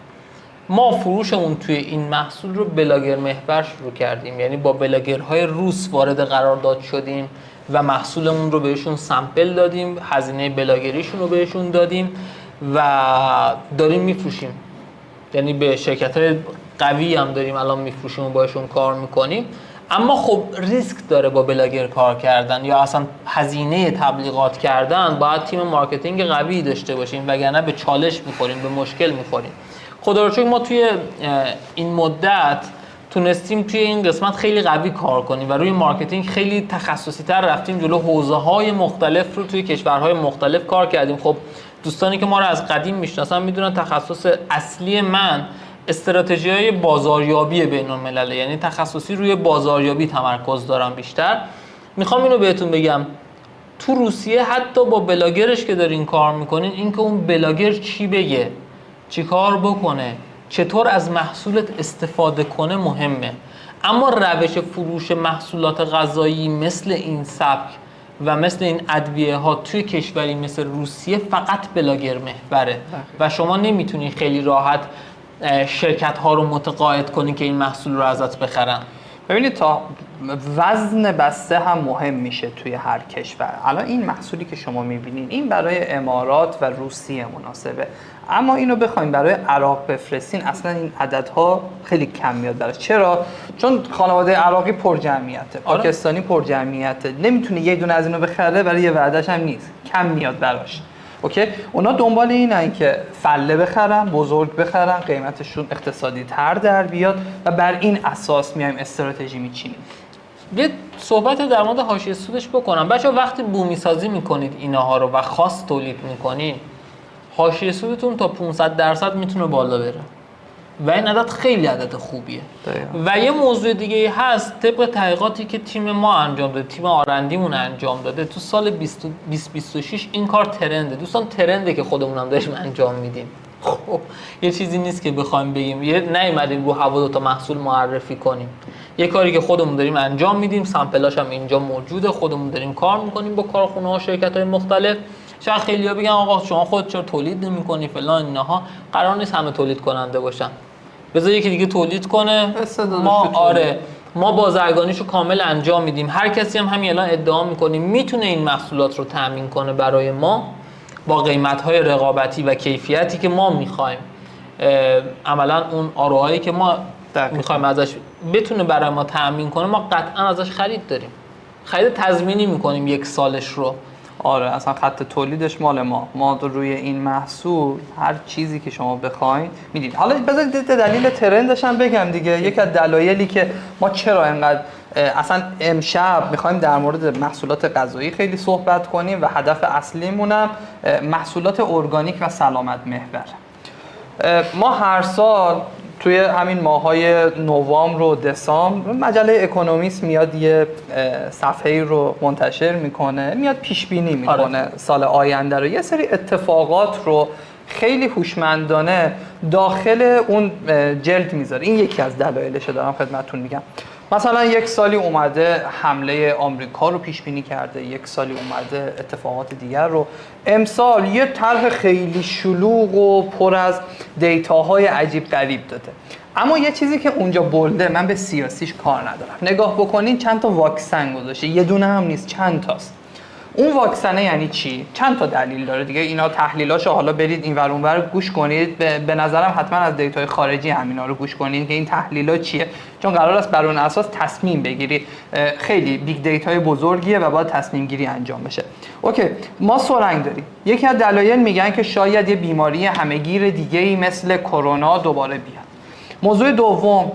ما فروشمون توی این محصول رو بلاگر محور شروع کردیم، یعنی با بلاگرهای روس وارد قرارداد شدیم و محصولمون رو بهشون سامپل دادیم، هزینه بلاگریشون رو بهشون دادیم و داریم میفروشیم. یعنی به شرکت‌های قوی هم داریم الان میفروشیم و باشون کار میکنیم. اما خب ریسک داره با بلاگر کار کردن یا اصلا هزینه تبلیغات کردن. باید تیم مارکتینگ قوی داشته باشیم وگرنه به چالش میخوریم، به مشکل میخوریم. خدا رو شکر ما توی این مدت تونستیم توی این قسمت خیلی قوی کار کنیم و روی مارکتینگ خیلی تخصصی تر رفتیم جلو. حوزه‌های مختلف رو توی کشورهای مختلف کار کردیم. خب دوستانی که ما رو از قدیم میشناسن میدونن تخصص اصلی من استراتژی‌های بازاریابی بین‌المللی، یعنی تخصصی روی بازاریابی تمرکز دارم بیشتر. میخوام اینو بهتون بگم تو روسیه حتی با بلاگرش که دارین کار میکنین، اینکه اون بلاگر چی بگه، چی کار بکنه، چطور از محصولت استفاده کنه مهمه. اما روش فروش محصولات غذایی مثل این سبک و مثل این ادویه ها توی کشوری مثل روسیه فقط بلاگر محوره و شما نمیتونی خیلی راحت شرکت ها رو متقاعد کنی که این محصول رو ازت بخرن. ببینید تا وزن بسته هم مهم میشه توی هر کشور. الان این محصولی که شما میبینین این برای امارات و روسیه مناسبه، اما اینو بخوایم برای عراق بفرستین اصلا این عددها خیلی کم میاد براش. چرا؟ چون خانواده عراقی پر جمعیته، پاکستانی پر جمعیته، نمیتونه یه دونه از اینو بخره، برای یه وعده‌ش هم نیست، کم میاد براش. اوکی، اونا دنبال اینن که فله بخرن، بزرگ بخرن، قیمتشون اقتصادی تر در بیاد و بر این اساس میایم استراتژی میچینیم. یه صحبت در مورد حاشیه سودش بکنم. بچه‌ها وقتی بومی سازی میکنید اینها رو و خاص تولید میکنید، حاشیه سودتون تا 500% میتونه بالا بره و این عدد خیلی عدد خوبیه. و یه موضوع دیگه هست، طبق تحقیقاتی که تیم ما انجام داده، تیم آرندیمون انجام داده، تو سال 2026 این کار ترنده. دوستان ترنده که خودمون هم داشتیم انجام میدیم. خب یه چیزی نیست که بخوایم بگیم یه نیومدیم رو هوا دو تا محصول معرفی کنیم. یه کاری که خودمون داریم انجام میدیم، سامپلاش هم اینجا موجوده، خودمون داریم کار میکنیم با کارخونه ها، شرکت های مختلف. شاید خیلی‌ها بگن آقا شما خودت چرا تولید نمی‌کنی فلان اینها. قرار نیست همه تولید کننده باشن. بذار یکی دیگه تولید کنه. ما بازرگانیشو کامل انجام میدیم. هر کسی هم همین الان ادعا می‌کنه میتونه این محصولات رو تامین کنه برای ما با قیمت‌های رقابتی و کیفیتی که ما می‌خوایم. عملاً اون آروهایی که ما می‌خوایم ازش بتونه برای ما تامین کنه، ما قطعاً ازش خرید داریم. خرید تضمینی می‌کنیم یک سالش رو. آره اصلا خط تولیدش مال ما روی این محصول هر چیزی که شما بخواید میدید. حالا بذارید دلیل ترندش هم بگم دیگه. یک از دلایلی که ما چرا اینقدر اصلا امشب میخوایم در مورد محصولات غذایی خیلی صحبت کنیم و هدف اصلیمون هم محصولات ارگانیک و سلامت محور. ما هر سال توی همین ماهای نوامبر و دسامبر مجله اکونومیست میاد یه صفحه‌ای رو منتشر میکنه، میاد پیش بینی میکنه سال آینده رو، یه سری اتفاقات رو خیلی هوشمندانه داخل اون جلد میذاره. این یکی از دلایلشه، دارم خدمتتون میگم. مثلا یک سالی اومده حمله آمریکا رو پیش بینی کرده، یک سالی اومده اتفاقات دیگر رو. امسال یه طرح خیلی شلوغ و پر از دیتاهای عجیب غریب داده. اما یه چیزی که اونجا بلده، من به سیاسیش کار ندارم. نگاه بکنین چند تا واکسن گذاشته، یه دونه هم نیست، چند تاست. اون واکسنه یعنی چی؟ چند تا دلیل داره دیگه. اینا تحلیلاشو حالا برید این ور اون ور گوش کنید. به نظرم حتما از دیتای خارجی همینا رو گوش کنید که این تحلیلا چیه، چون قرار است بر اون اساس تصمیم بگیری. خیلی بیگ دیتای بزرگیه و باید تصمیم گیری انجام بشه. اوکی، ما سرنگ داریم. یکی از دلایل میگن که شاید یه بیماری همهگیر دیگه‌ای مثل کرونا دوباره بیاد. موضوع دوم،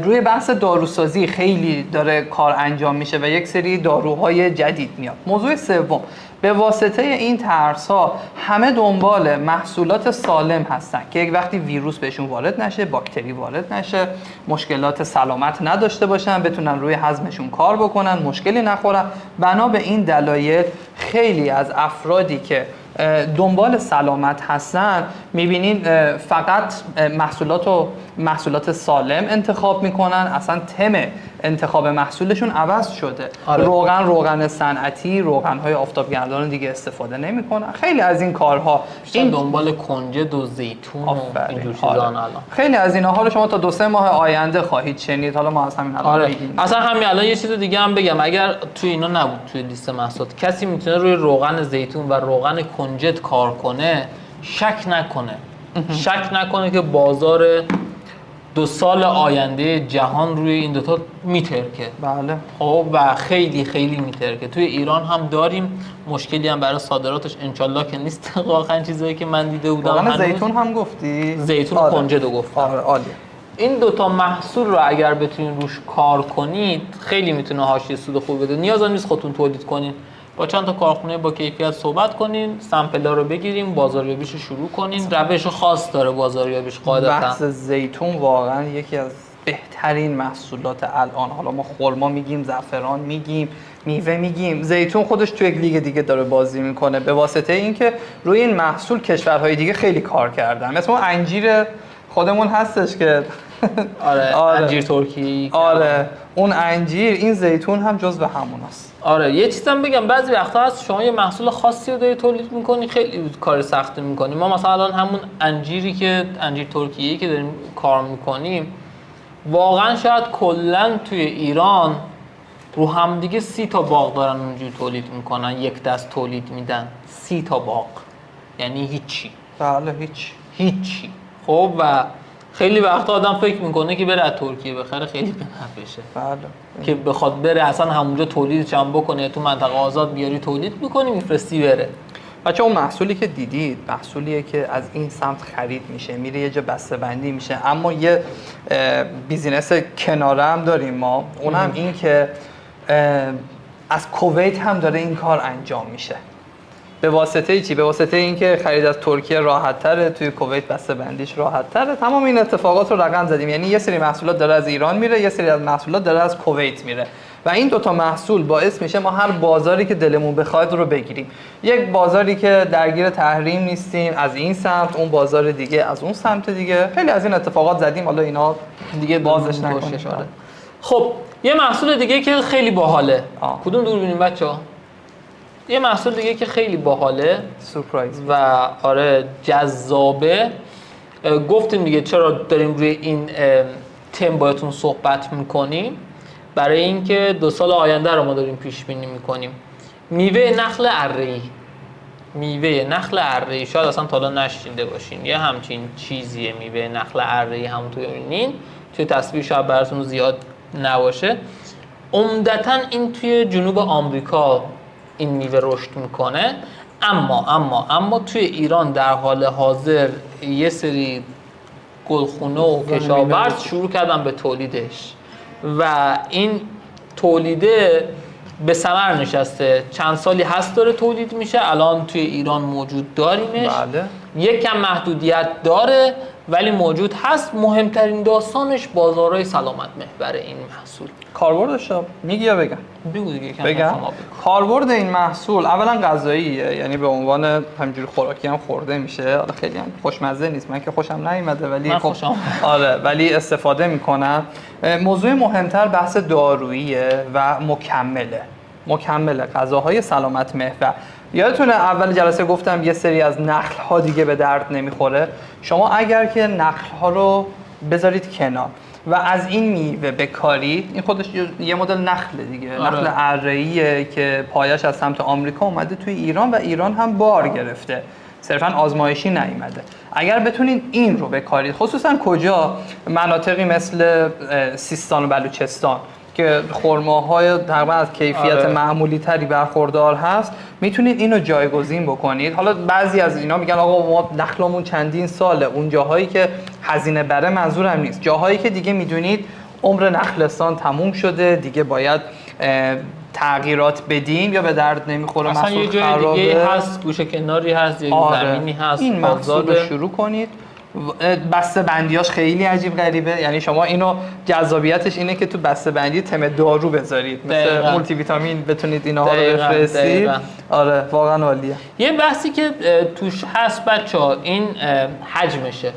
روی بحث داروسازی خیلی داره کار انجام میشه و یک سری داروهای جدید میاد. موضوع سوم، به واسطه این ترس‌ها همه دنبال محصولات سالم هستن که یک وقتی ویروس بهشون وارد نشه، باکتری وارد نشه، مشکلات سلامت نداشته باشن، بتونن روی هضمشون کار بکنن، مشکلی نخورن. بنا به این دلایل خیلی از افرادی که دنبال سلامت هستن میبینین فقط محصولات سالم انتخاب میکنن. اصلا تم انتخاب محصولشون عوض شده. آره. روغن صنعتی، روغن‌های آفتابگردان دیگه استفاده نمیکنن. خیلی از این کارها این دنبال کنجد و زیتون و اینجور چیزا الان. خیلی از اینها رو شما تا 2-3 ماه آینده خواهید شنید. حالا ما از همین الان میگیم. اصلا همین الان یه چیز دیگه هم بگم، اگر توی اینا نبود توی لیست محصولات، کسی میتونه روی روغن زیتون و روغن کنجد کار کنه، شک نکنه که بازار 2 سال آینده جهان روی این دوتا میترکه. بله. خب و خیلی خیلی میترکه. توی ایران هم داریم، مشکلی هم برای صادراتش انشالله که نیست. واقعا چیزایی که من دیده بودم. روغن زیتون هم گفتی؟ زیتون و کنجد رو گفتم. آره عالیه. این دوتا محصول رو اگر بتونید روش کار کنید خیلی میتونه حاشیه سود خوب بده. نیاز نیست خودتون تولید کنین، با چند تا کارخونه با کیفیت صحبت کنین، سامپل‌ها رو بگیریم، بازاریابیش رو شروع کنین. روش خاص داره بازاریابیش قاعدتاً. بحث زیتون واقعا یکی از بهترین محصولات الان. حالا ما خرما میگیم، زعفران میگیم، میوه میگیم، زیتون خودش تو یک لیگ دیگه داره بازی میکنه به واسطه اینکه روی این محصول کشورهای دیگه خیلی کار کردن. مثلا انجیر خودمون هستش که آره انجیر ترکیه. آره اون انجیر، این زیتون هم جزو هموناست. آره یه چیزم بگم، بعضی وقتا هست شما یه محصول خاصی رو داری تولید میکنی، خیلی کار سختی میکنی. ما مثلا الان همون انجیر ترکیه‌ای که داریم کار میکنیم، واقعا شاید کلا توی ایران رو هم دیگه 30 تا باغ دارن اونجوری تولید میکنن، یک دست تولید میدن. 30 تا باغ یعنی هیچی. بله هیچی. خب و خیلی وقتا آدم فکر میکنه که بره از ترکیه بخره، خیلی به نفعشه. بله. که بخواد بره اصلا همونجا تولیدش هم بکنه، تو منطقه آزاد بیاری تولید میکنی میفرستی بره. بچه اون محصولی که دیدید محصولیه که از این سمت خرید میشه، میره یه جا بسته بندی میشه. اما یه بیزینس کناره هم داریم ما، اونم این که از کویت هم داره این کار انجام میشه. به واسطه چی؟ به واسطه اینکه خرید از ترکیه راحت تره، توی کویت بسته بندیش راحت تره. تمام این اتفاقات رو رقم زدیم. یعنی یه سری محصولات داره از ایران میره، یه سری از محصولات داره از کویت میره و این دوتا محصول باعث میشه ما هر بازاری که دلمون بخواد رو بگیریم. یک بازاری که درگیر تحریم نیستیم از این سمت، اون بازار دیگه از اون سمت دیگه. خیلی از این اتفاقات زدیم، حالا اینا دیگه بازش نکنیم. خب یه محصول دیگه که خیلی باحاله. کدوم دور ببینیم بچه‌ها؟ یه محصول دیگه که خیلی باحاله، سورپرایز و آره جذابه. گفتیم دیگه چرا داریم روی این تم بایتون صحبت میکنیم. برای اینکه 2 سال آینده رو ما داریم پیش بینی میکنیم. میوه نخل اره‌ای شاید اصلا تا حالا نشنیده باشین. یه همچین چیزیه میوه نخل اره‌ای، همونطور می‌بینین توی تصویر شاید براتون زیاد نباشه. عمدتاً این توی جنوب آمریکا این میوه رشد میکنه. اما توی ایران در حال حاضر یه سری گلخونه و کشاورز شروع کردن به تولیدش و این تولیده به ثمر نشسته. چند سالی هست داره تولید میشه، الان توی ایران موجود داریمش. بله. یک کم محدودیت داره ولی موجود هست. مهمترین داستانش بازارهای سلامت محور این محصول. کاربردش میگی یا بگم؟ بگو دیگه. بگم. کاربرد این محصول اولا غذاییه، یعنی به عنوان همینجوری خوراکی هم خورده میشه. حالا خیلی هم خوشمزه نیست، من که خوشم نیومده ولی خب آره ولی استفاده میکنم. موضوع مهمتر بحث داروییه و مکمله غذاهای سلامت محور. یادتونه اول جلسه گفتم یه سری از نخل‌ها دیگه به درد نمیخوره. شما اگر که نخل‌ها رو بذارید کنار و از این میوه بکارید، این خودش یه مدل نخله دیگه. نخل اره‌ایه که پایش از سمت آمریکا اومده توی ایران و ایران هم بار گرفته، صرفا آزمایشی نیومده. اگر بتونید این رو بکارید، خصوصا کجا مناطقی مثل سیستان و بلوچستان که خرماهای تقریبا از کیفیت معمولی تری برخوردار هست، میتونید اینو جایگزین بکنید. حالا بعضی از اینا میگن آقا ما نخلمون چندین ساله، اون جاهایی که هزینه بره منظورم نیست، جاهایی که دیگه میدونید عمر نخلستان تموم شده دیگه باید تغییرات بدیم یا به درد نمیخوره، مثلا یه جای دیگه هست، گوشه کناری هست، یه زمینی هست، این محصول رو شروع کنید. بسته بندیاش خیلی عجیب غریبه، یعنی شما اینو جذابیتش اینه که تو بسته بندی تم دارو بذارید، مثل مولتی ویتامین بتونید اینها رو بفرستید. آره واقعا عالیه. یه بحثی که توش هست بچه‌ها، این حجمشه.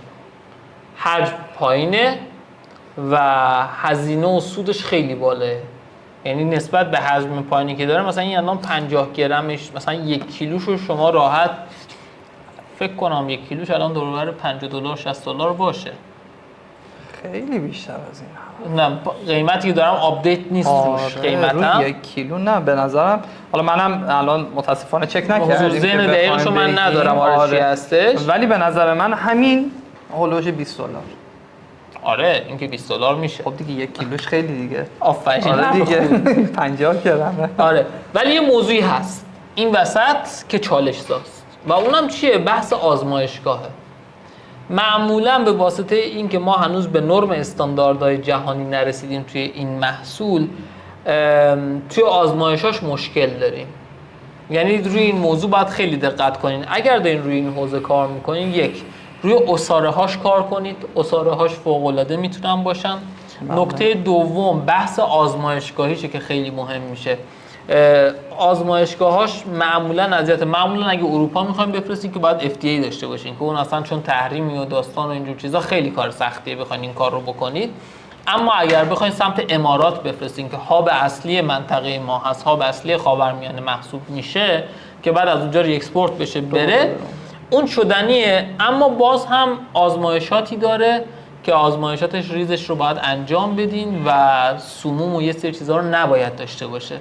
حجم پایینه و هزینه و سودش خیلی بالاه. یعنی نسبت به حجم پایینی که داره، مثلا این الان 50 گرمش مثلا 1 کیلوشو شما راحت فکر کنم 1 کیلوش الان دور و بر $50 $60 باشه. خیلی بیشتر از این. نه قیمتی که دارم آپدیت نیست روش قیمتم. 1 کیلو نه به نظرم، حالا منم الان متاسفانه چک نکردم، ذهن دقیقشو من ندارم آره چی هستش، ولی به نظر من همین هولوش $20. آره این که $20 میشه. خب دیگه 1 کیلوش خیلی دیگه. آفرین. آره دیگه 50 گرمه. آره ولی یه موضوعی هست این وسط که چالش ساز و اونم چیه؟ بحث آزمایشگاهه. معمولا به واسطه اینکه ما هنوز به نرم استانداردهای جهانی نرسیدیم توی این محصول، توی آزمایشاش مشکل داریم. یعنی روی این موضوع باید خیلی دقت کنین. اگر دارین روی این حوزه کار میکنین، یک، روی عصاره هاش کار کنید. عصاره هاش فوق العاده میتونن باشن. نکته دوم بحث آزمایشگاهیشه که خیلی مهم میشه. آزمایشگاهاش معمولا اگه اروپا میخوایم بفرستین که باید FDA داشته باشین که اون اصلا چون تحریمی و داستان و اینجور چیزا خیلی کار سختیه بخواین این کار رو بکنید. اما اگر بخواین سمت امارات بفرستین که هاب اصلی منطقه ما هست، هاب اصلی خاورمیانه محسوب میشه که بعد از اونجا ری اکسپورت بشه بره، اون شدنیه. اما باز هم آزمایشاتی داره که آزمایشاتش ریزش رو باید انجام بدین و سموم و یه سری چیزا رو نباید داشته باشه.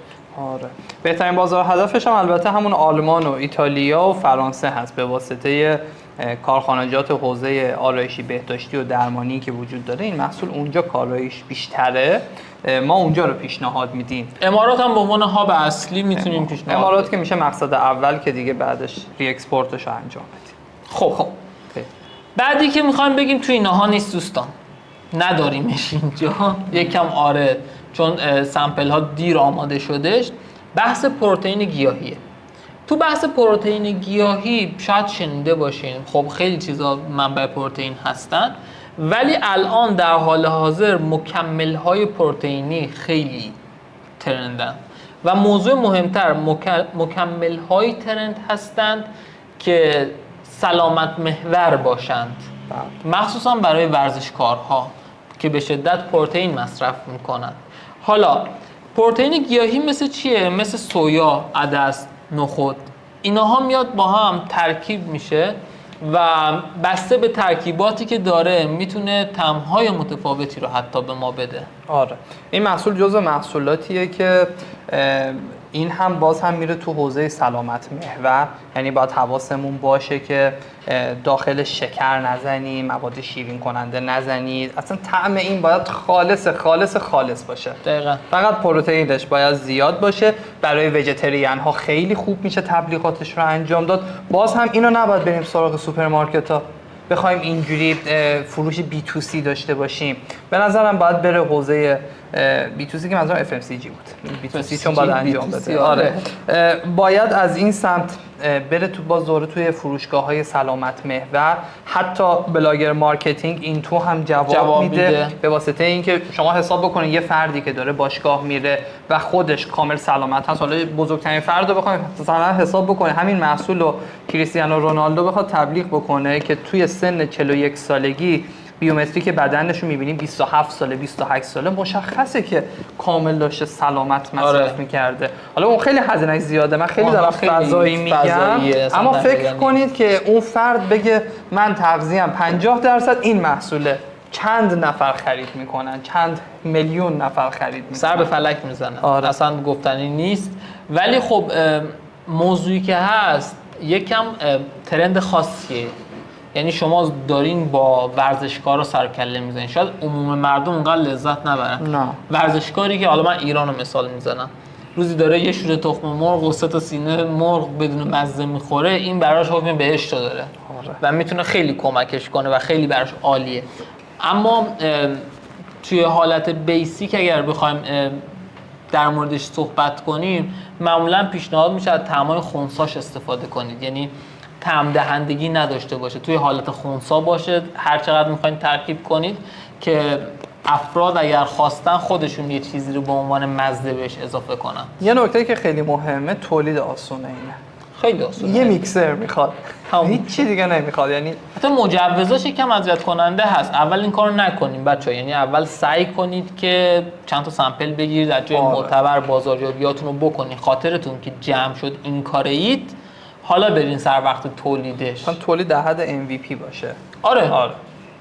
آره بهترین بازار هدفش هم البته همون آلمان و ایتالیا و فرانسه هست به واسطه کارخانجات حوزه آرایشی بهداشتی و درمانی که وجود داره. این محصول اونجا کارایش بیشتره، ما اونجا رو پیشنهاد میدیم. امارات هم به عنوان هاب اصلی میتونیم پیشنهاد امارات بدیم. که میشه مقصد اول که دیگه بعدش ری اکسپورتش رو انجام بدیم. خب بعدی که میخوایم بگیم توی اینها نیست دوستان، نداریمش اینجا یکم آره چون سمپل ها دیر آماده شدش. بحث پروتئین گیاهیه. تو بحث پروتئین گیاهی شاید شنیده باشین، خب خیلی چیزا منبع پروتئین هستن، ولی الان در حال حاضر مکمل های پروتئینی خیلی ترندن و موضوع مهمتر مکمل های ترند هستند که سلامت محور باشند، مخصوصا برای ورزشکارها که به شدت پروتئین مصرف میکنند. حالا پروتئین گیاهی مثل چیه؟ مثل سویا، عدس، نخود، اینها میاد با هم ترکیب میشه و بسته به ترکیباتی که داره میتونه طعم‌های متفاوتی رو حتی به ما بده. آره این محصول جزو محصولاتیه که این هم باز هم میره تو حوزه سلامت محور، یعنی باید حواسمون باشه که داخل شکر نزنیم، مواد شیرین کننده نزنید، اصلا طعم این باید خالص باشه. دقیقاً. فقط پروتئینش باید زیاد باشه. برای ویژیتریان ها خیلی خوب میشه تبلیغاتش رو انجام داد. باز هم اینو نباید بریم سراغ سوپرمارکت ها بخوایم اینجوری فروش بی تو سی داشته باشیم. به نظرم باید بره حوزه بی تو سی که منظورم اف ام سی جی بود. بی تو سی چون باید انجام بده. آره باید از این سمت بره تو باز دوره توی فروشگاه‌های سلامت محور، حتی بلاگر مارکتینگ این تو هم جواب میده به واسطه اینکه شما حساب بکنید یه فردی که داره باشگاه میره و خودش کامل سلامت هست، حالا بزرگترین فرد رو بخواید مثلا حساب بکنید همین محصول رو کریستیانو رونالدو بخواد تبلیغ بکنه که توی سن 41 سالگی بیومتریک بدنش رو می‌بینیم 27 ساله 28 ساله مشخصه که کامل داشته سلامت مصرف می‌کرده. حالا اون خیلی هزینه‌اش زیاده، من خیلی دارم فضایی میگم، اما فکر کنید که اون فرد بگه من تغذیه‌ام 50% این محصوله، چند نفر خرید میکنن، چند میلیون نفر خرید میکنن، سر به فلک میزنن. اصلا گفتنی نیست. ولی خب موضوعی که هست یکم ترند خاصیه، یعنی شما دارین با ورزشکارا سر کله میزنین، شاید عموم مردم اونقدر لذت نبرن. نه. ورزشکاری که حالا من ایرانو مثال میزنم، روزی داره یه شوره تخم مرغ و 3 تا سینه مرغ بدون مزه میخوره، این براش حکم بهشت داره و میتونه خیلی کمکش کنه و خیلی براش عالیه. اما توی حالت بیسیک اگر بخوایم در موردش صحبت کنیم، معمولا پیشنهاد میشه از طعمای خنثاش استفاده کنید، یعنی طعم دهندگی نداشته باشه، توی حالت خنثی باشه، هر چقدر میخواین ترکیب کنید که افراد اگر خواستن خودشون یه چیزی رو به عنوان مزه بهش اضافه کنن. یه نکته که خیلی مهمه تولید آسونه اینه. خیلی آسونه. یه میکسر میخواد. هیچ چی دیگه نمیخواد. یعنی حتی مجوزاش یکم اذیت کننده هست. اول این کارو نکنیم بچه‌ها، یعنی اول سعی کنید که چند تا سامپل بگیرید از جای معتبر، بازاریابیاتون رو بکنید، خاطرتون که جمع شد این کارید، حالا برین سر وقت تولیدش. مثلا تولید در حد MVP باشه. آره.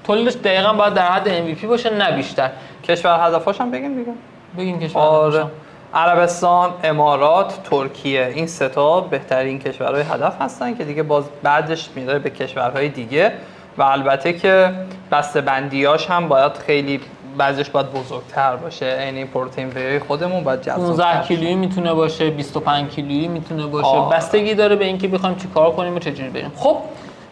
تولیدش دقیقاً باید در حد MVP باشه، نه بیشتر. کشور هدفاش هم بگیم کشور هدفاش. عربستان، امارات، ترکیه، این سه تا بهترین کشورهای هدف هستن که دیگه باز بعدش میره به کشورهای دیگه و البته که بسته‌بندیاش هم باید خیلی بعضیش باید بزرگتر باشه، یعنی پروتئین وی خودمون باید جذاب‌تر 15 کیلویی میتونه باشه، 25 کیلویی میتونه باشه، بستگی داره به اینکه بخوایم چیکار کنیم و چجوری بریم. خب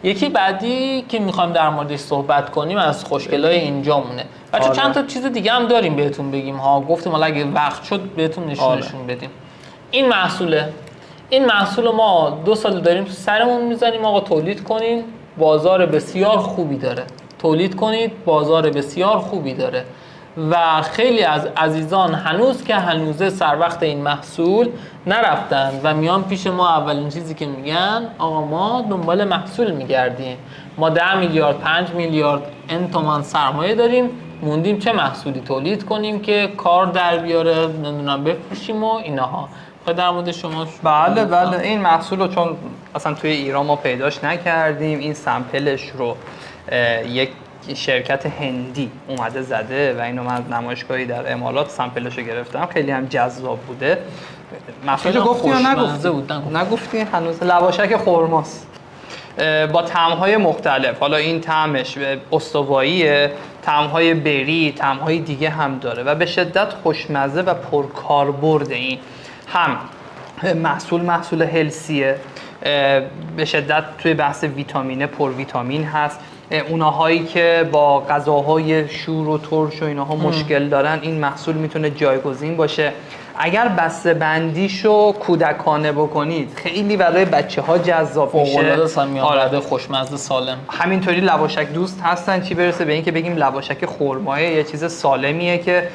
یکی بعدی که میخوایم در موردش صحبت کنیم از خوشگلای اینجامونه. بچه‌ها چند تا چیز دیگه هم داریم بهتون بگیم ها، گفتیم حالا اگه وقت شد بهتون نشون بدیم. این محصول ما 2 سال داریم تو سرمون میزنیم آقا تولید کنین، بازار بسیار خوبی داره. تولید کنید، بازار بسیار خوبی داره و خیلی از عزیزان هنوز که هنوزه سر وقت این محصول نرفتن و میان پیش ما، اولین چیزی که میگن آقا ما دنبال محصول میگردیم، ما 10 میلیارد 5 میلیارد این تومان سرمایه داریم، موندیم چه محصولی تولید کنیم که کار در بیاره، نمیدونم بفروشیم و اینها. در مورد شما بله این محصول رو چون اصلا توی ایران ما پیداش نکردیم، این سامپلش رو یک شرکت هندی اومده زده و اینو من نمایشگاهی در امارات سامپلش رو گرفتم، خیلی هم جذاب بوده. محصولش گفتی یا نگفتی؟ هنوز لواشک خرماست با طعم‌های مختلف. حالا این طعمش استواییه، طعم‌های بری، طعم‌های دیگه هم داره و به شدت خوشمزه و پرکاربرد. این هم محصول هلسیه، به شدت توی بحث ویتامینه پر ویتامین هست. اونهایی که با غذاهای شور و ترش و اینها مشکل دارن این محصول میتونه جایگزین باشه. اگر بسته بندیشو کودکانه بکنید خیلی برای بچه‌ها جذاب میشه. فوق‌العاده سمیان‌العاده خوشمزه سالم. همینطوری لواشک دوست هستن، چی برسه به اینکه بگیم لواشک خرماه یه چیز سالمیه که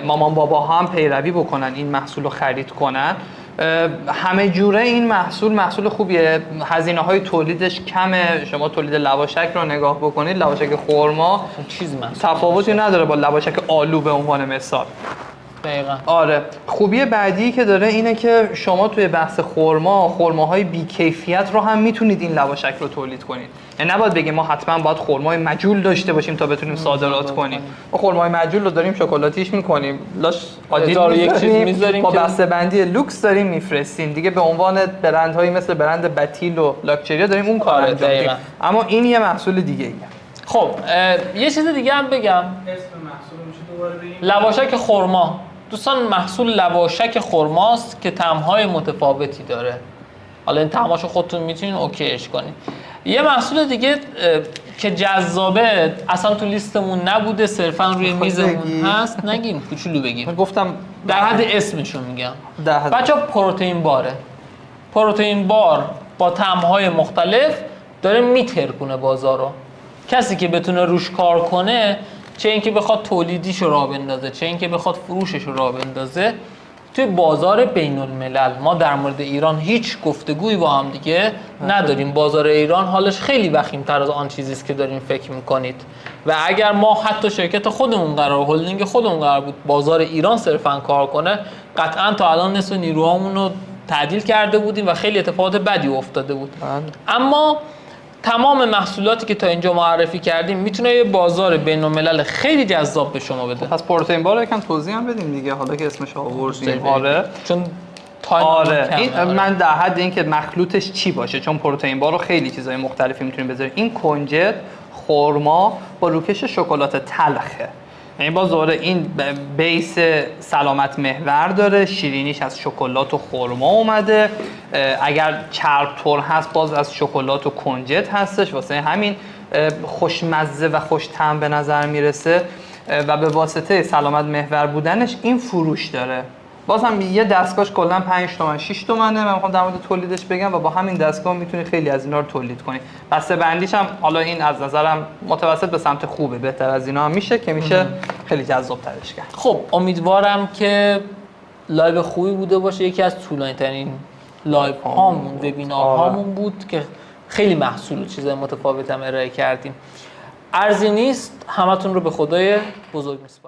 مامان بابا هم پیروی بکنن، این محصول رو خرید کنن. همه جوره این محصول خوبیه، هزینه‌های تولیدش کمه. شما تولید لواشک رو نگاه بکنید، لواشک خرما چیزی تفاوتی نداره با لواشک آلو به عنوان مثال. دقیقاً. آره. خوبی بعدی که داره اینه که شما توی بحث خرماهای بی‌کیفیت رو هم میتونید این لواشک رو تولید کنید. یعنی نباید بگیم ما حتما باید خرمای مجول داشته باشیم تا بتونیم صادرات کنیم. ما خرمای مجول رو داریم شکلاتیش میکنیم، لاش عادی یک چیز میذاریم با بسته‌بندی لوکس داریم میفرستیم. دیگه به عنوان برندهایی مثل برند بتیل و لاکچریا داریم اون کار انجام میدیم. اما این یه محصول دیگه ایه. خب یه چیز دیگه هم بگم، اسم محصول میشه دوباره بگیم؟ لواشک خرما. دوستان محصول لواشک خرماست که طعم‌های متفاوتی داره. حالا این طعماشو خودتون میتونین اوکیش کنین. یه محصول دیگه که جذابه اصلا تو لیستمون نبوده، صرفا روی میزمون هست، نگیم کوچولو بگیم. گفتم در حد اسمشو میگم. بچه‌ها پروتئین بار با طعم‌های مختلف داره میترکونه بازارو. کسی که بتونه روش کار کنه، چه اینکه بخواد تولیدیشو راه بندازه، چه اینکه بخواد فروشش رو راه بندازه، توی بازار بین الملل ما در مورد ایران هیچ گفتگویی با هم دیگه نداریم. بازار ایران حالش خیلی وخیم‌تر از آن چیزی است که دارین فکر می‌کنید و اگر ما حتی شرکت خودمون قرار هلدینگ خودمون قرار بود بازار ایران صرفاً کار کنه، قطعاً تا الان نصف نیروهامون رو تعدیل کرده بودیم و خیلی اتفاقات بدی افتاده بود. اما تمام محصولاتی که تا اینجا معرفی کردیم میتونه یه بازار بین الملل خیلی جذاب به شما بده. پس پروتئین بار یکم توضیح هم بدیم دیگه، حالا که اسمش آوردیم. آره چون تایم این من در حد اینکه مخلوطش چی باشه، چون پروتئین بار رو خیلی چیزای مختلفی میتونیم بذاریم. این کنجد خرما با روکش شکلات تلخه، یعنی باز دوره این بیس سلامت محور داره، شیرینیش از شکلات و خرما اومده، اگر چرب تور هست باز از شکلات و کنجد هستش، واسه همین خوشمزه و خوش طعم به نظر میرسه و به واسطه سلامت محور بودنش این فروش داره. باز هم یه دستگاهش کلا 5 تومن 6 تومنه. من میخوام در مورد تولیدش بگم و با همین دستگاه میتونی خیلی از اینا رو تولید کنی. بسته بندیش هم حالا این از نظرم متوسط به سمت خوبه، بهتر از اینا هم میشه که میشه خیلی جذاب ترش کرد. خب امیدوارم که لایو خوبی بوده باشه. یکی از طولانی ترین لایو هامون وبینار هامون بود که خیلی محصول و چیزای متفاوت هم ارائه کردیم. ارزی نیست، همتون رو به خدای بزرگ میسپارم.